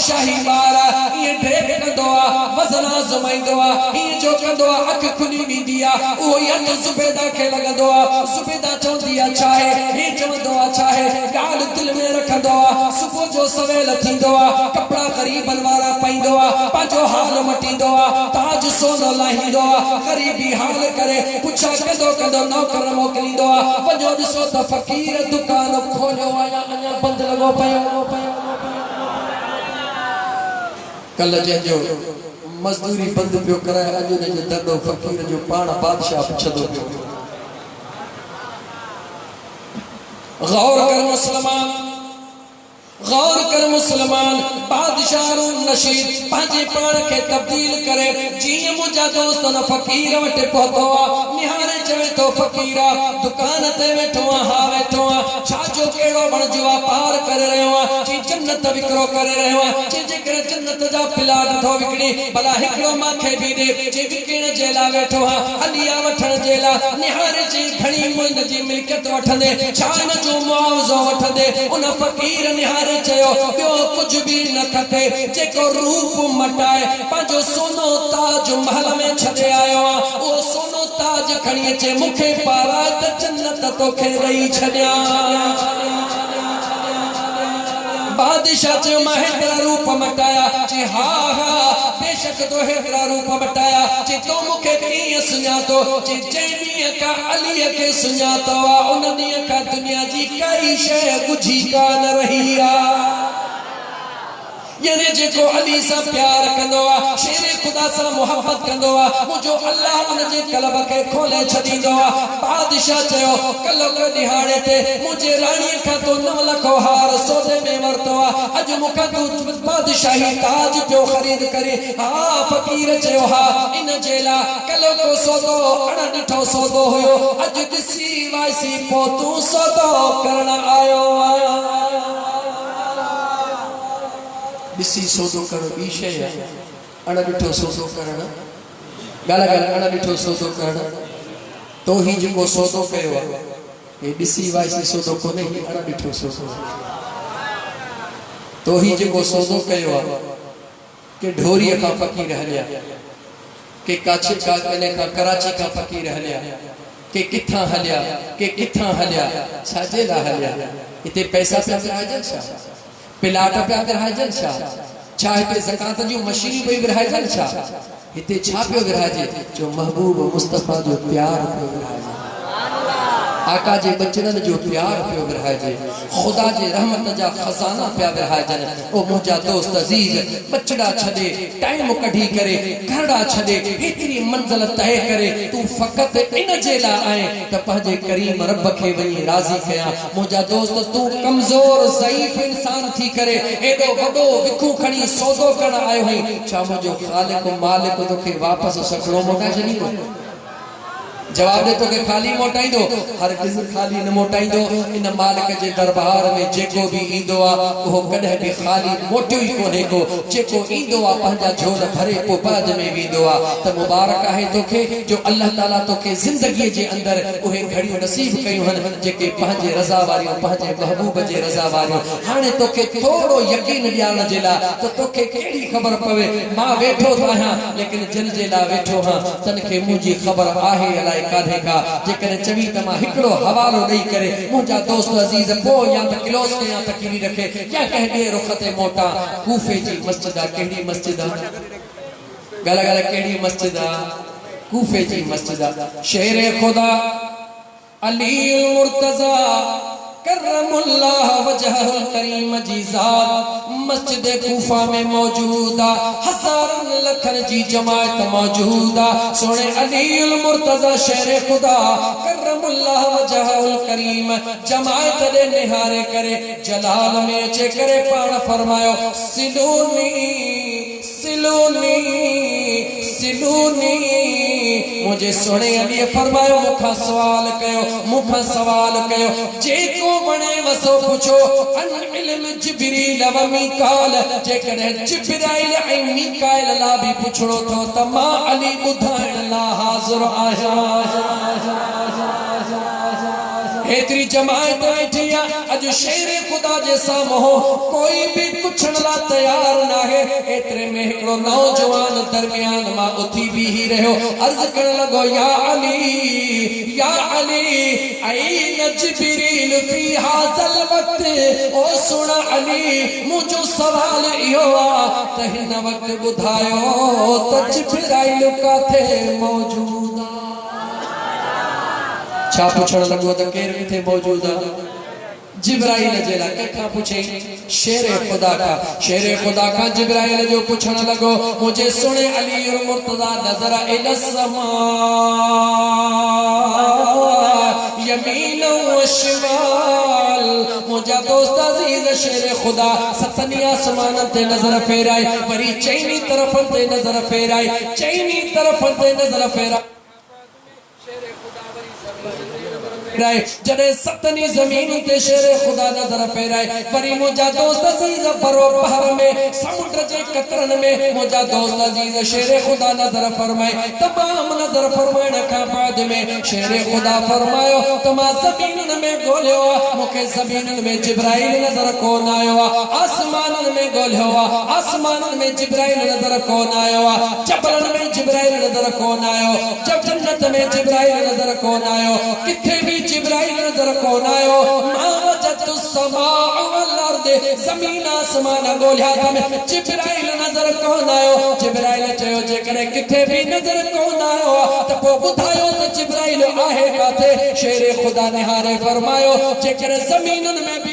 बादशाही बारा ये ढेर कंदो आ वजन आजमाइंदो आ ये जो कंदो आ अख खुली वेंदी आ ओ यत सुबेदा खे लगंदो आ सुबेदा चवंदी आ चाहे हे चवंदो आ चाहे गाल दिल में रखंदो आ सुबह जो सवेल थींदो आ कपड़ा गरीबन वारा पाइंदो आ पांजो हाल मटींदो आ ताज सोनो लाहींदो आ गरीबी हाल करे पुछा कंदो कंदो नौकर मोकलींदो आ वञो ॾिसो त फ़कीर दुकान खोलियो आया अञा बंद लगो पयो कल जो मजदूरी बंद पियो कराए अॼु ने जो दर्दो फ़कीर जो पाण बादशाह पुछंदो पियो गौर कर मुसलमान बादशाह नशीद पांजे पाण के तब्दील करे जीअं मुंहिंजा दोस्त न फ़कीर वटि पहुतो आ निहारे चवे तो फ़कीरा दुकान ते वेठो आ हा वेठो आ छाजो कहिड़ो वण जो वापार करे रहियो आ जी जन्नत विकिरो करे रहियो आ जी जेकर जन्नत जा प्लाट थो विकिणी भला हिकिड़ो मांखे बि ॾे जी विकिण जे लाइ वेठो आ हलिया वठण जे लाइ निहारे जी घणी मुंहिंज जी मिल्कियत वठंदे छा हिन जो मुआवज़ो वठंदे उन फ़कीर निहारे चयो ॿियो कुछ भी न खपे जेको रूप मटाए पांजो सोनो ताज महल में छॾे आयो आ ओ सोनो ताज खणी अचे मूंखे पारा त जन्नत तोखे ॾेई छॾियां बादशाह चयो मां हेतिरा रूप मटाया चई हा हा बेशक तो हेतिरा रूप मटाया चई तो मूंखे कीअं सुञातो चई जंहिं ॾींहं खां अलीअ खे सुञातो आहे उन ॾींहं खां दुनिया जी काई शइ ॻुझी कान रही आहे यानी जेको अली सा प्यार कंदो आ शेर खुदा सा मोहब्बत कंदो आ मुझो अल्लाह उन जे कल्ब के खोले छदींदो आ बादशाह चयो कल्लो के दिहाड़े ते मुझे रानी का तो 9 लाख हार सौदे में वरतो आ अज मुका तू बादशाही ताज पियो खरीद करे हा फकीर चयो हा इन जेला कल्लो को सौदो अण ॾिठो सौदो हुयो अज दिसी वासी पो तू सौदो करण आयो दिसी सौदो करण बी शय अण ॾिठो सौदो करण गाला गाला अण ॾिठो सौदो करण तो ही जेको सौदो कयो आहे हे दिसी वासी सौदो कोने ही अण ॾिठो सौदो तो ही जेको सौदो कयो आहे के ढोरी का फकीर हलिया के काछे का कने का कराची का फकीर हलिया के किथा हलिया छाजे ला हलिया इते पैसा पे विराजन छा प्लाट पे विराजन छा हिते ज़कात जी मशीन पे विराजन छा हिते छा पे विराजे जो महबूब मुस्तफा जो प्यार पे विराजे आका जे बचनन जो प्यार पे विराजे खुदा जे रहमत जा खजाना पे विराजन ओ मुजा दोस्त अजीज बचड़ा छदे टाइम कढी करे घरड़ा छदे इतनी मंजिल तय करे तू फकत इन जेला आए त पंहिंजे करीम रब के वही राजी कया मुजा दोस्त तू कमजोर ज़ईफ इंसान थी करे एडो वडो विखू खणी सौदो कर आयो है छा मुजो खालिक मालिक तोखे वापस सकड़ो मोटा छनी को जवाब दे तो के खाली मोटाइंदो हर किस खाली न मोटाइंदो इन मालिक जे दरबार में जेको भी इंदो आ वो कदे भी खाली मोटियो ही कोने को जेको इंदो आ पंजा झोल भरे को बाद में विंदो आ त मुबारक है तोखे जो अल्लाह ताला तोखे जिंदगी जे अंदर ओहे घड़ियों नसीब कयो हन जेके पंजे रजा वारियों पंजे महबूब जे रजा वारियों हाने तोखे थोड़ो यकीन ॾियारण जे ला तो तोखे केड़ी खबर पवे मां वेठो आहियां लेकिन जिन जे ला वेठो हां तन के मुजी खबर आहे अलाए काढे का जेकर चवी तमा हिकड़ो हवालो नहीं करे मुजा दोस्त अजीज पो या त क्लोज के या त किनी रखे क्या कह दे रुखते मोटा कूफे जी मस्जिद केड़ी मस्जिद गला गला केड़ी मस्जिद कूफे जी मस्जिद शेर खुदा अली मुर्तजा करमुल्लाह वजहुल करीम जी ज़ात मस्जिद कूफा में मौजूदा हजारन लखन जी जमात मौजूदा सोने अलीउल मुर्तजा शेर खुदा करमुल्लाह वजहुल करीम जमात दे निहारे करे जलाल में अचे करे पाण फरमायो सिलूनी सिलूनी सिलूनी मुझे सोने अली फरमायो मुखा सवाल कयो जेको बने वसो पुछो अन इल्म जिब्रील व मीकाल जेकर जिब्राइल ऐ मीकाल ला भी पुछड़ो तो तमा अली बुधाइण ला हाजिर आया हेतरी जमात बैठिया अज अज शेर खुदा जे सामो कोई भी पुछण ला तैयार ना है। एतरे में हिकड़ो नौजवान दरमियान मां उठी भी ही रहो, अर्ज करण लगो या अली या अली ऐन जिब्रील फी हाज़ल वक्त। ओ सुना अली मुझो सवाल इहो आ त हिन वक्त बुधायो त जिब्राइल काथे मौजूद आ। छा पुछण लगो त केर किथे मौजूद आ? जिब्राइल जेला कंखा पूछे शेर खुदा का, शेर खुदा का जिब्राइल जो पूछण लगो मुझे सुने अली और मुर्तजा नजर इल समा यमीन व शिमाल। मुझा दोस्त अजीज शेर खुदा सतनी आसमान ते नजर फेराई, वरी चैनी तरफ ते नजर फेराई, चैनी तरफ ते नजर फेराई। जड़े सतनी जमीन ते शेर खुदा नजर फेराए, वरी मुझा दोस्त अजीज परो बहर में समुद्र जे कतरन में मुझा दोस्त अजीज शेर खुदा नजर फरमाए। तमाम नजर फरमाने का बाद में शेर खुदा फरमायो तमा जमीन में गोलियो मुखे जमीन में जिब्राइल नजर कौन आयो, आसमान में गोलियो आसमान में जिब्राइल नजर कौन आयो, जबरन में जिब्राइल नजर कौन आयो, जब जन्नत में जिब्राइल नजर कौन आयो, किथे भी जिब्राइल नजर कौन आयो। मा वजदतु समाअ वल अर्द, जमीन आसमान गोलिया में जिब्राइल नजर कौन आयो। जिब्राइल चयो जे करे किथे भी नजर कौन आयो त पो बुधायो त जिब्राइल आहे काथे। शेर खुदा ने हारे फरमायो जे करे जमीनन में भी